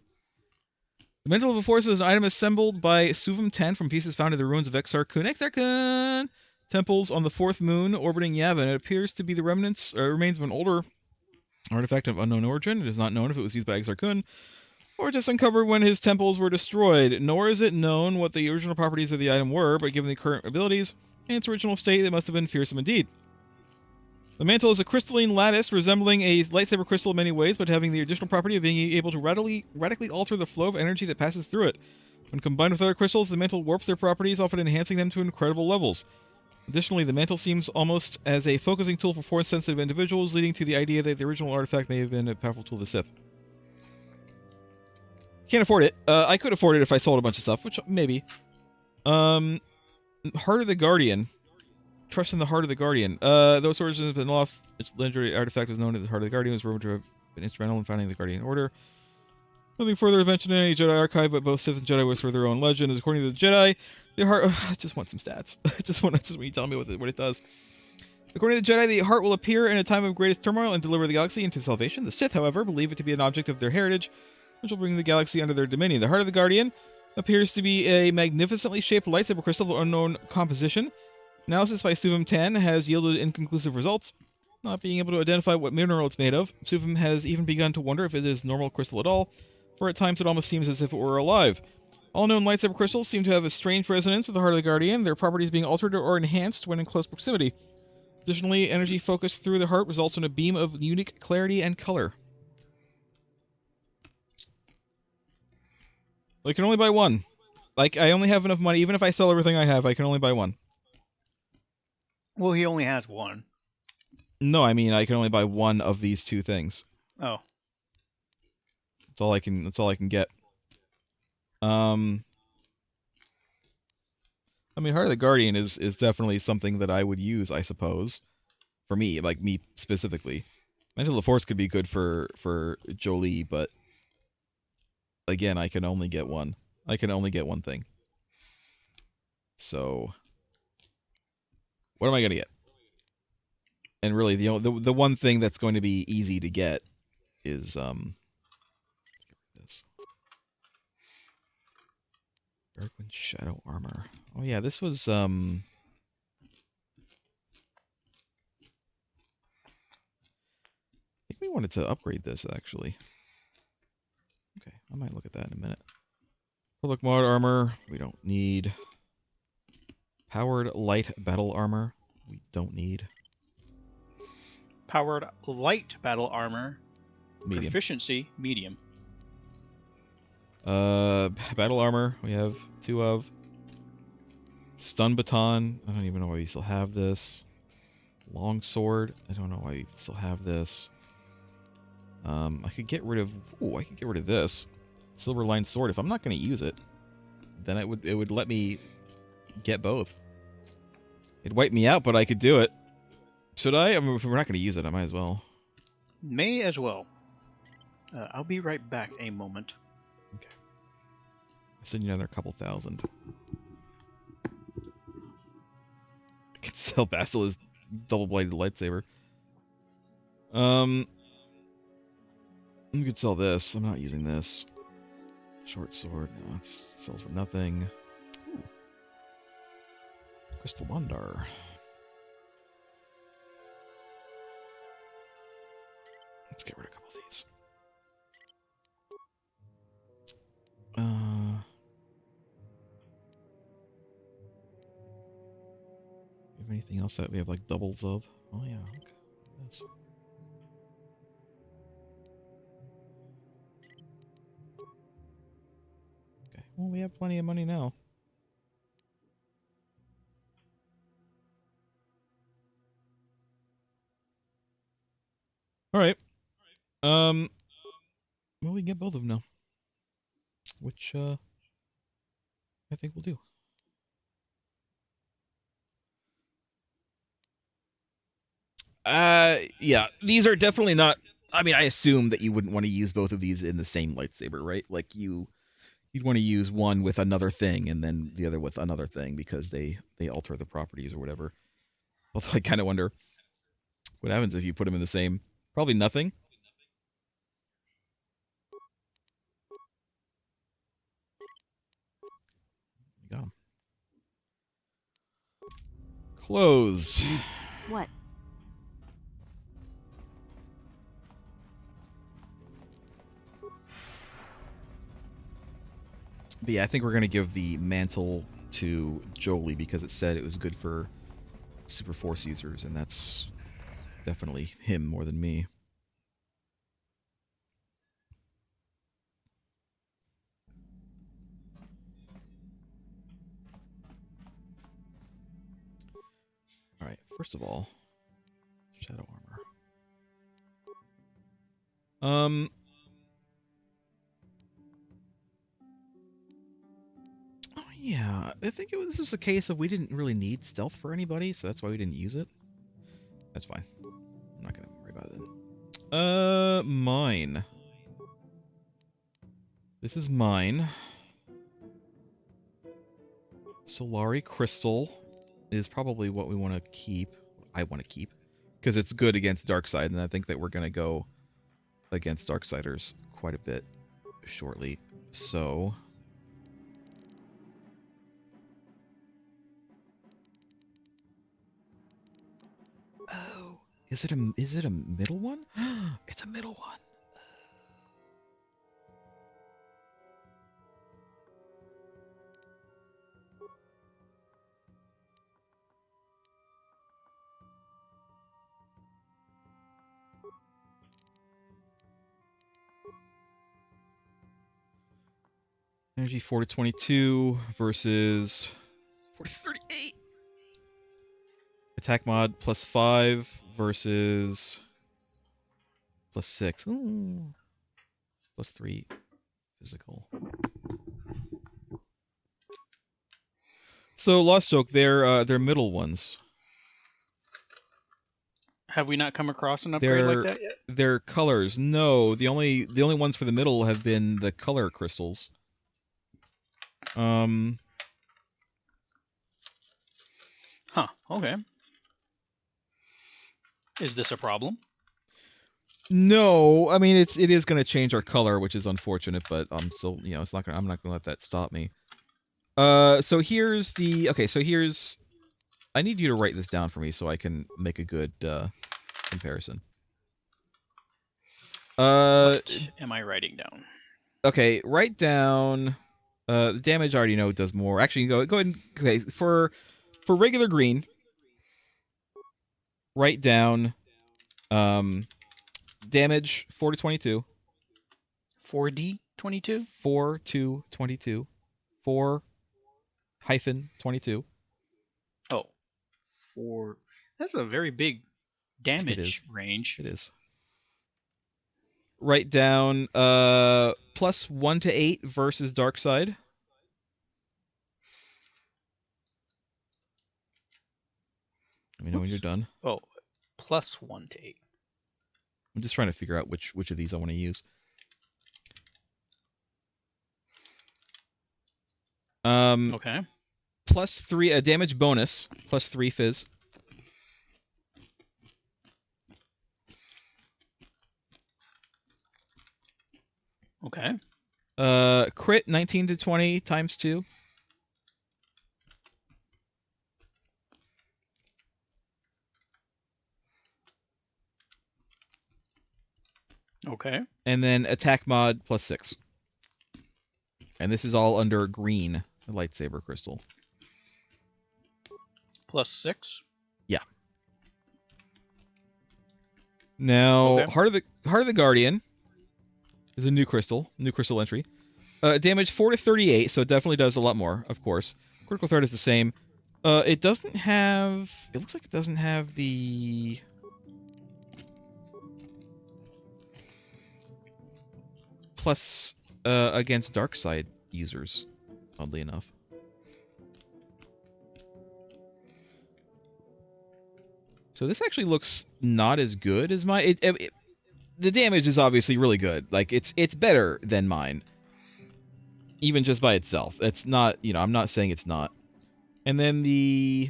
The Mantle of a Force is an item assembled by Suvum 10 from pieces found in the ruins of Exarchun temples on the fourth moon orbiting Yavin. It appears to be the remains of an older artifact of unknown origin. It is not known if it was used by Exarchun or just uncovered when his temples were destroyed, nor is it known what the original properties of the item were, but given the current abilities and its original state, it must have been fearsome indeed. The mantle is a crystalline lattice resembling a lightsaber crystal in many ways, but having the additional property of being able to radically alter the flow of energy that passes through it. When combined with other crystals, the mantle warps their properties, often enhancing them to incredible levels. Additionally, the mantle seems almost as a focusing tool for force-sensitive individuals, leading to the idea that the original artifact may have been a powerful tool of the Sith. Can't afford it. I could afford it if I sold a bunch of stuff, which maybe. Heart of the Guardian. Trust in the Heart of the Guardian. Those origins have been lost. Its legendary artifact was known as the Heart of the Guardian. It was rumored to have been instrumental in founding the Guardian Order. Nothing further mentioned in any Jedi archive, but both Sith and Jedi whisper their own legend. As according to the Jedi, the heart... I just want some stats. I just want you tell me what it does. According to the Jedi, the heart will appear in a time of greatest turmoil and deliver the galaxy into salvation. The Sith, however, believe it to be an object of their heritage, which will bring the galaxy under their dominion. The Heart of the Guardian appears to be a magnificently shaped lightsaber crystal of unknown composition. Analysis by Suvum 10 has yielded inconclusive results, not being able to identify what mineral it's made of. Suvum has even begun to wonder if it is normal crystal at all, for at times it almost seems as if it were alive. All known lightsaber crystals seem to have a strange resonance with the Heart of the Guardian, their properties being altered or enhanced when in close proximity. Additionally, energy focused through the heart results in a beam of unique clarity and color. I can only buy one. Like, I only have enough money. Even if I sell everything I have, I can only buy one. Well, he only has one. No, I mean I can only buy one of these two things. Oh. That's all I can get. I mean, Heart of the Guardian is definitely something that I would use, I suppose. For me, like me specifically. Mantle of the Force could be good for Jolie, but again, I can only get one. I can only get one thing. So what am I gonna get? And really, the one thing that's going to be easy to get is this Mergrim Shadow Armor. Oh yeah, this was I think we wanted to upgrade this actually. Okay, I might look at that in a minute. Public mod armor, we don't need. Powered light battle armor, we don't need. Powered light battle armor. Medium. Proficiency, medium. Battle armor, we have 2 of. Stun baton, I don't even know why we still have this. Long sword, I don't know why we still have this. I could get rid of. Ooh, I could get rid of this. Silver lined sword. If I'm not going to use it, then it would let me get both. It'd wipe me out, but I could do it. Should I? I mean, if we're not going to use it, I might as well. May as well. I'll be right back a moment. Okay. I'll send you another couple thousand. I could sell Basilisk's double-bladed lightsaber. We could sell this. I'm not using this. Short sword. No, it sells for nothing. Ooh. Crystal Bondar. Let's get rid of a couple of these. Have anything else that we have like doubles of? Oh yeah, okay. Yes. Okay. Well, we have plenty of money now. All right. Well, we can get both of them now, which I think we'll do. Yeah, these are definitely not. I mean, I assume that you wouldn't want to use both of these in the same lightsaber, right? Like you'd want to use one with another thing and then the other with another thing because they alter the properties or whatever. Although I kind of wonder what happens if you put them in the same. Probably nothing. Got him. Close. What? But yeah, I think we're going to give the mantle to Jolie because it said it was good for Super Force users, and that's definitely him more than me. Alright, first of all, Shadow Armor. Oh yeah, I think this was a case of we didn't really need stealth for anybody, so that's why we didn't use it. That's fine. I'm not gonna worry about it then. Mine. This is mine. Solari Crystal is probably what we want to keep. I want to keep. Because it's good against Darkseid, and I think that we're going to go against Darksiders quite a bit shortly. So... Oh, is it a middle one? It's a middle one. Energy 4 to 22 versus 4 to 38. Attack mod plus 5 versus plus 6. Ooh. Plus 3 physical. So Lost Joke, they're middle ones. Have we not come across an upgrade like that yet? They're colors. No, the only ones for the middle have been the color crystals. Huh, okay. Is this a problem? No, I mean it is going to change our color, which is unfortunate, but I'm still, it's not going I'm not going to let that stop me. So here's I need you to write this down for me so I can make a good comparison. What am I writing down? Okay, write down the damage I already know does more. Actually, go ahead and okay, for regular green, write down damage 4 to 22. 4D22? 4 to 22. 4-22. Oh. 4. That's a very big damage range. It is. Write down plus 1 to 8 versus Darkseid. Let me know when you're done. Oh, plus 1 to 8. I'm just trying to figure out which of these I want to use. Okay. Plus 3, a damage bonus, plus 3 fizz. Okay. Crit 19 to 20 times 2. Okay. And then attack mod plus 6. And this is all under green lightsaber crystal. Plus 6? Yeah. Now, Okay. Heart of the Guardian is a new crystal entry. Damage 4 to 38, so it definitely does a lot more, of course. Critical threat is the same. It doesn't have... It looks like it doesn't have the... plus against dark side users, oddly enough. So this actually looks not as good as my... the damage is obviously really good. Like, it's better than mine. Even just by itself. It's not, you know, I'm not saying it's not. And then the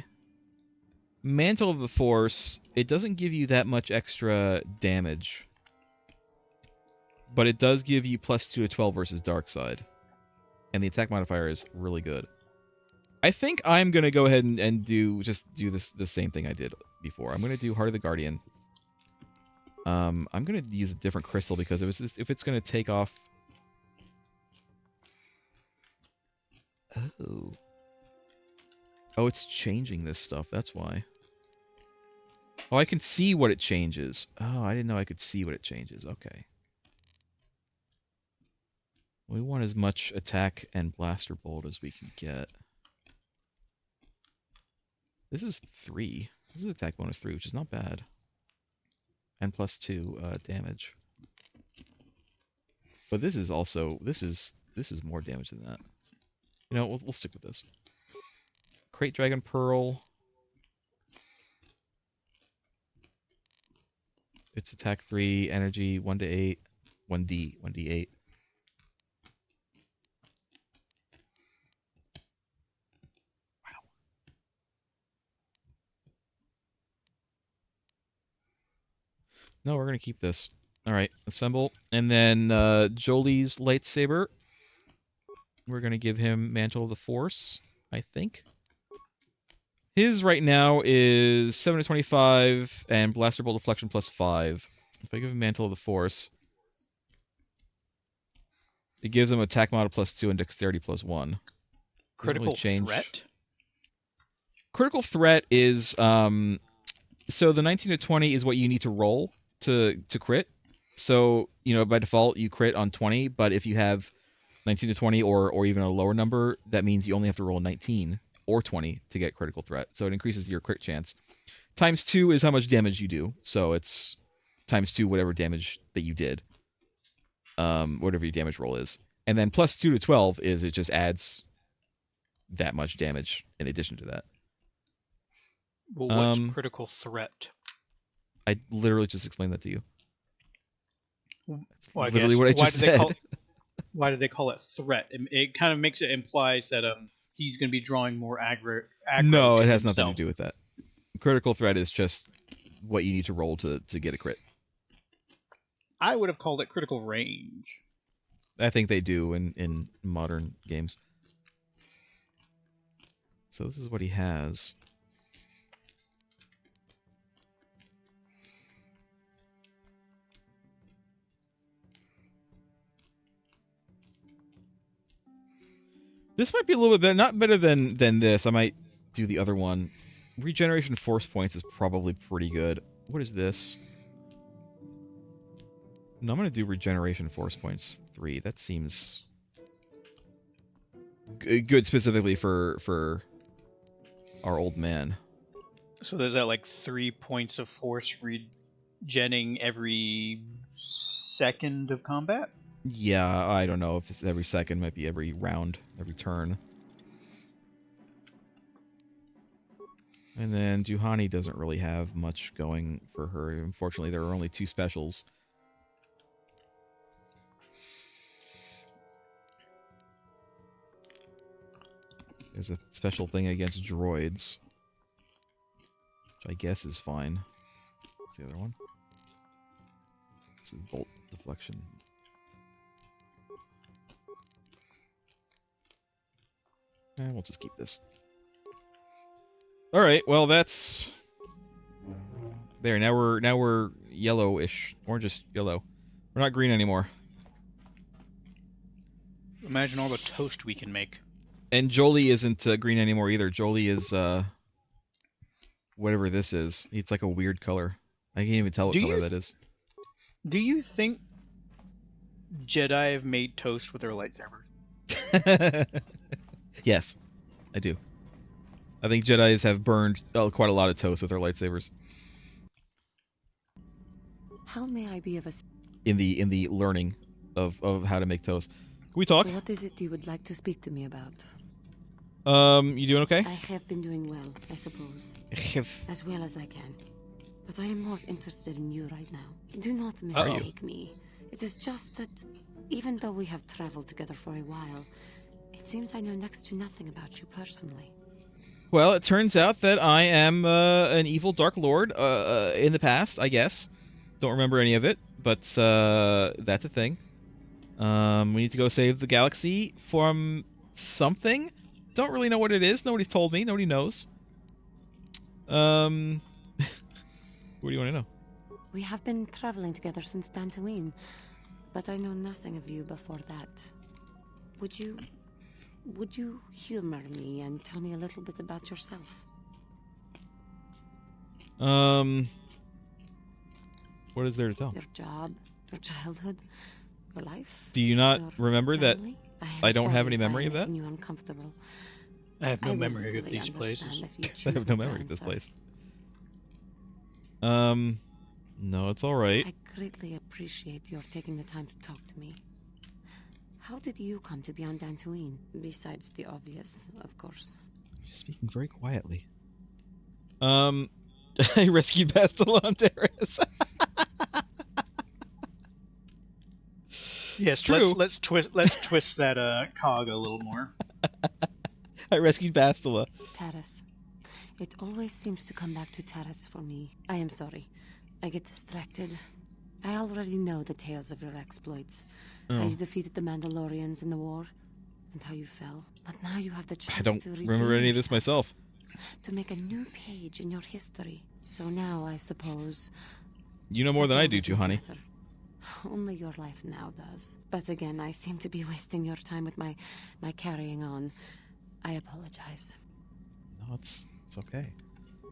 Mantle of the Force, it doesn't give you that much extra damage. But it does give you plus 2 to 12 versus dark side. And the attack modifier is really good. I think I'm going to go ahead and do the same thing I did before. I'm going to do Heart of the Guardian. I'm going to use a different crystal because if it's going to take off... Oh. Oh, it's changing this stuff. That's why. Oh, I can see what it changes. Oh, I didn't know I could see what it changes. Okay. We want as much attack and blaster bolt as we can get. This is 3. This is attack bonus 3, which is not bad. And plus 2 damage. But this is also this is more damage than that. You know, we'll stick with this. Crate Dragon Pearl. It's attack 3, energy 1 to 8, 1d8. Wow. No, we're gonna keep this. All right, assemble, and then Jolie's lightsaber. We're gonna give him Mantle of the Force, I think. His right now is 7 to 25 and Blaster Bolt Deflection plus 5. If I give him Mantle of the Force, it gives him attack mod plus 2 and dexterity plus 1. Critical threat? Critical threat is so the 19 to 20 is what you need to roll to crit. So, you know, by default you crit on 20, but if you have 19 to 20 or even a lower number, that means you only have to roll 19 or 20 to get critical threat. So it increases your crit chance. Times 2 is how much damage you do. So it's times 2 whatever damage that you did. Whatever your damage roll is. And then plus 2 to 12 is it just adds that much damage in addition to that. Well, what's critical threat? I literally just explained that to you. That's well, literally what I just said. Why do they call it threat? It kind of makes it implies that he's going to be drawing more aggro. No, it has himself. nothing to do with that. Critical threat is just what you need to roll to get a crit. I would have called it critical range. I think they do in modern games. So this is what he has. This might be a little bit better, not better than this. I might do the other one. Regeneration force points is probably pretty good. What is this? No, I'm going to do regeneration force points 3. That seems good specifically for our old man. So there's that like 3 points of force regenning every second of combat? Yeah, I don't know if it's every second, might be every round, every turn. And then Duhani doesn't really have much going for her. Unfortunately, there are only 2 specials. There's a special thing against droids, which I guess is fine. What's the other one? This is bolt deflection. We'll just keep this. All right. Well, that's there. Now we're yellowish, orangish yellow. We're not green anymore. Imagine all the toast we can make. And Jolie isn't green anymore either. Jolie is whatever this is. It's like a weird color. I can't even tell what color that is. Do you think Jedi have made toast with their lightsabers? Yes, I do. I think Jedis have burned quite a lot of toast with their lightsabers. How may I be of a... In the learning of how to make toast. Can we talk? What is it you would like to speak to me about? You doing okay? I have been doing well, I suppose. As well as I can. But I am more interested in you right now. Do not mistake me. It is just that, even though we have traveled together for a while, it seems I know next to nothing about you personally. Well, it turns out that I am an evil Dark Lord in the past, I guess. Don't remember any of it, but that's a thing. We need to go save the galaxy from something. Don't really know what it is. Nobody's told me. Nobody knows. What do you want to know? We have been traveling together since Dantooine, but I know nothing of you before that. Would you humor me and tell me a little bit about yourself? What is there to tell? Your job, your childhood, your life. Do you not remember family? that I don't have any memory of that? You uncomfortable. I have no memory of these places. I have no memory of this place. No, it's all right. I greatly appreciate your taking the time to talk to me. How did you come to be on Dantooine? Besides the obvious, of course. You're speaking very quietly. I rescued Bastila on Terrace. Yes, let's twist that cog a little more. I rescued Bastila. Terrace. It always seems to come back to Terrace for me. I am sorry. I get distracted. I already know the tales of your exploits. How you defeated the Mandalorians in the war, and how you fell. But now you have the chance I don't to redeem remember any of this myself. To make a new page in your history. So now, I suppose... You know more than I do, Juhani. Only your life now does. But again, I seem to be wasting your time with my carrying on. I apologize. No, it's okay.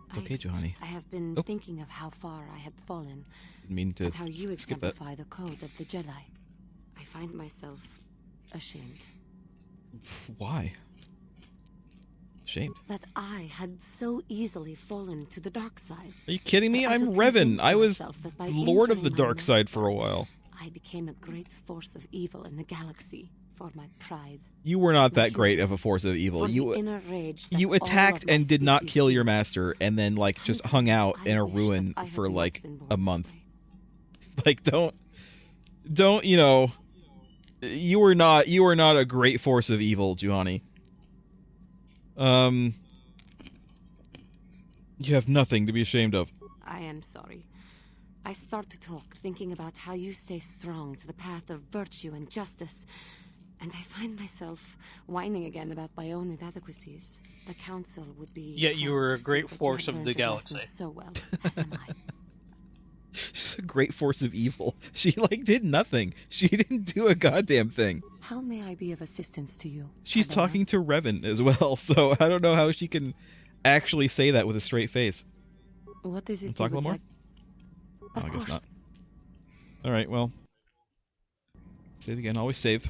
It's okay, Juhani. I have been thinking of how far I had fallen. Didn't mean to and how you skip that. exemplify the code of the Jedi. I find myself ashamed. Why? Ashamed. That I had so easily fallen to the dark side. Are you kidding me? I I'm could Revan. convince I was myself that by Lord of the injuring my dark side for a master, while. I became a great force of evil in the galaxy for my pride. You were not that great of a force of evil. For the You inner rage that you all attacked of my and did not species kill your feels. master, and then like just hung out Sometimes in a I wish ruin that I had for not like been born a this month. way. Like don't you know? You were not a great force of evil, Juhani. You have nothing to be ashamed of. I am sorry. I start to talk, thinking about how you stay strong to the path of virtue and justice, and I find myself whining again about my own inadequacies. The council would be... Yet you were a great force of the galaxy. galaxy. So well, as am I. She's a great force of evil. She like did nothing. She didn't do a goddamn thing. How may I be of assistance to you? She's talking to Revan as well, so I don't know how she can actually say that with a straight face. What is it? Talk a little more? Like? Oh, I guess not. Alright, well. Save again. Always save.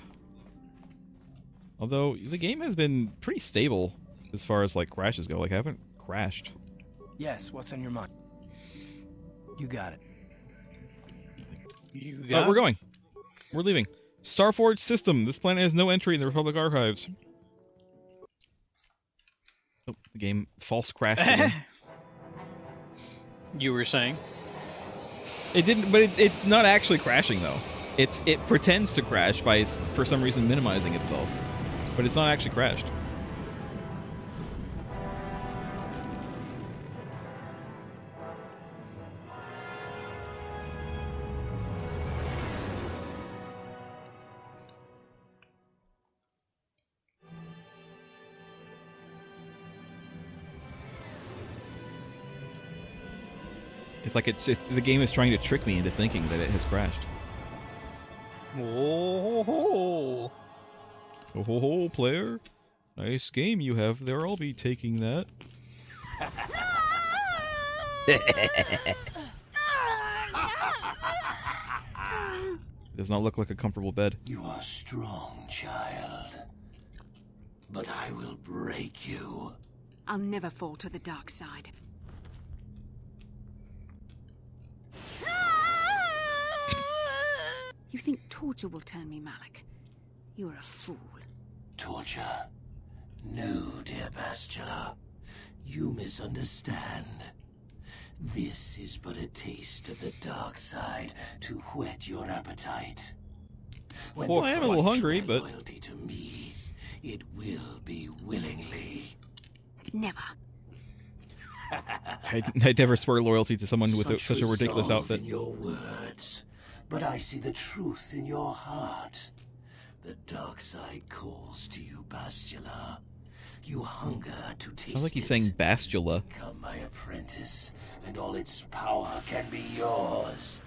Although, the game has been pretty stable as far as, like, crashes go. Like, I haven't crashed. Yes, what's on your mind? You got it. We're going. We're leaving. Starforge system. This planet has no entry in the Republic archives. Oh, the game false crashed again. You were saying? It didn't, but it's not actually crashing though. It pretends to crash by for some reason minimizing itself, but it's not actually crashed. It's like the game is trying to trick me into thinking that it has crashed. Oh, ho, player. Nice game you have there. I'll be taking that. It does not look like a comfortable bed. You are strong, child. But I will break you. I'll never fall to the dark side. You think torture will turn me, Malik? You're a fool. Torture? No, dear Bastila. You misunderstand. This is but a taste of the dark side to whet your appetite. Well, I am a little hungry, but loyalty to me, it will be willingly. Never. I'd never swear loyalty to someone with such a ridiculous outfit. In your words, but I see the truth in your heart. The dark side calls to you, Bastila. You hunger to taste. Sounds like he's saying Bastila. Become my apprentice, and all its power can be yours.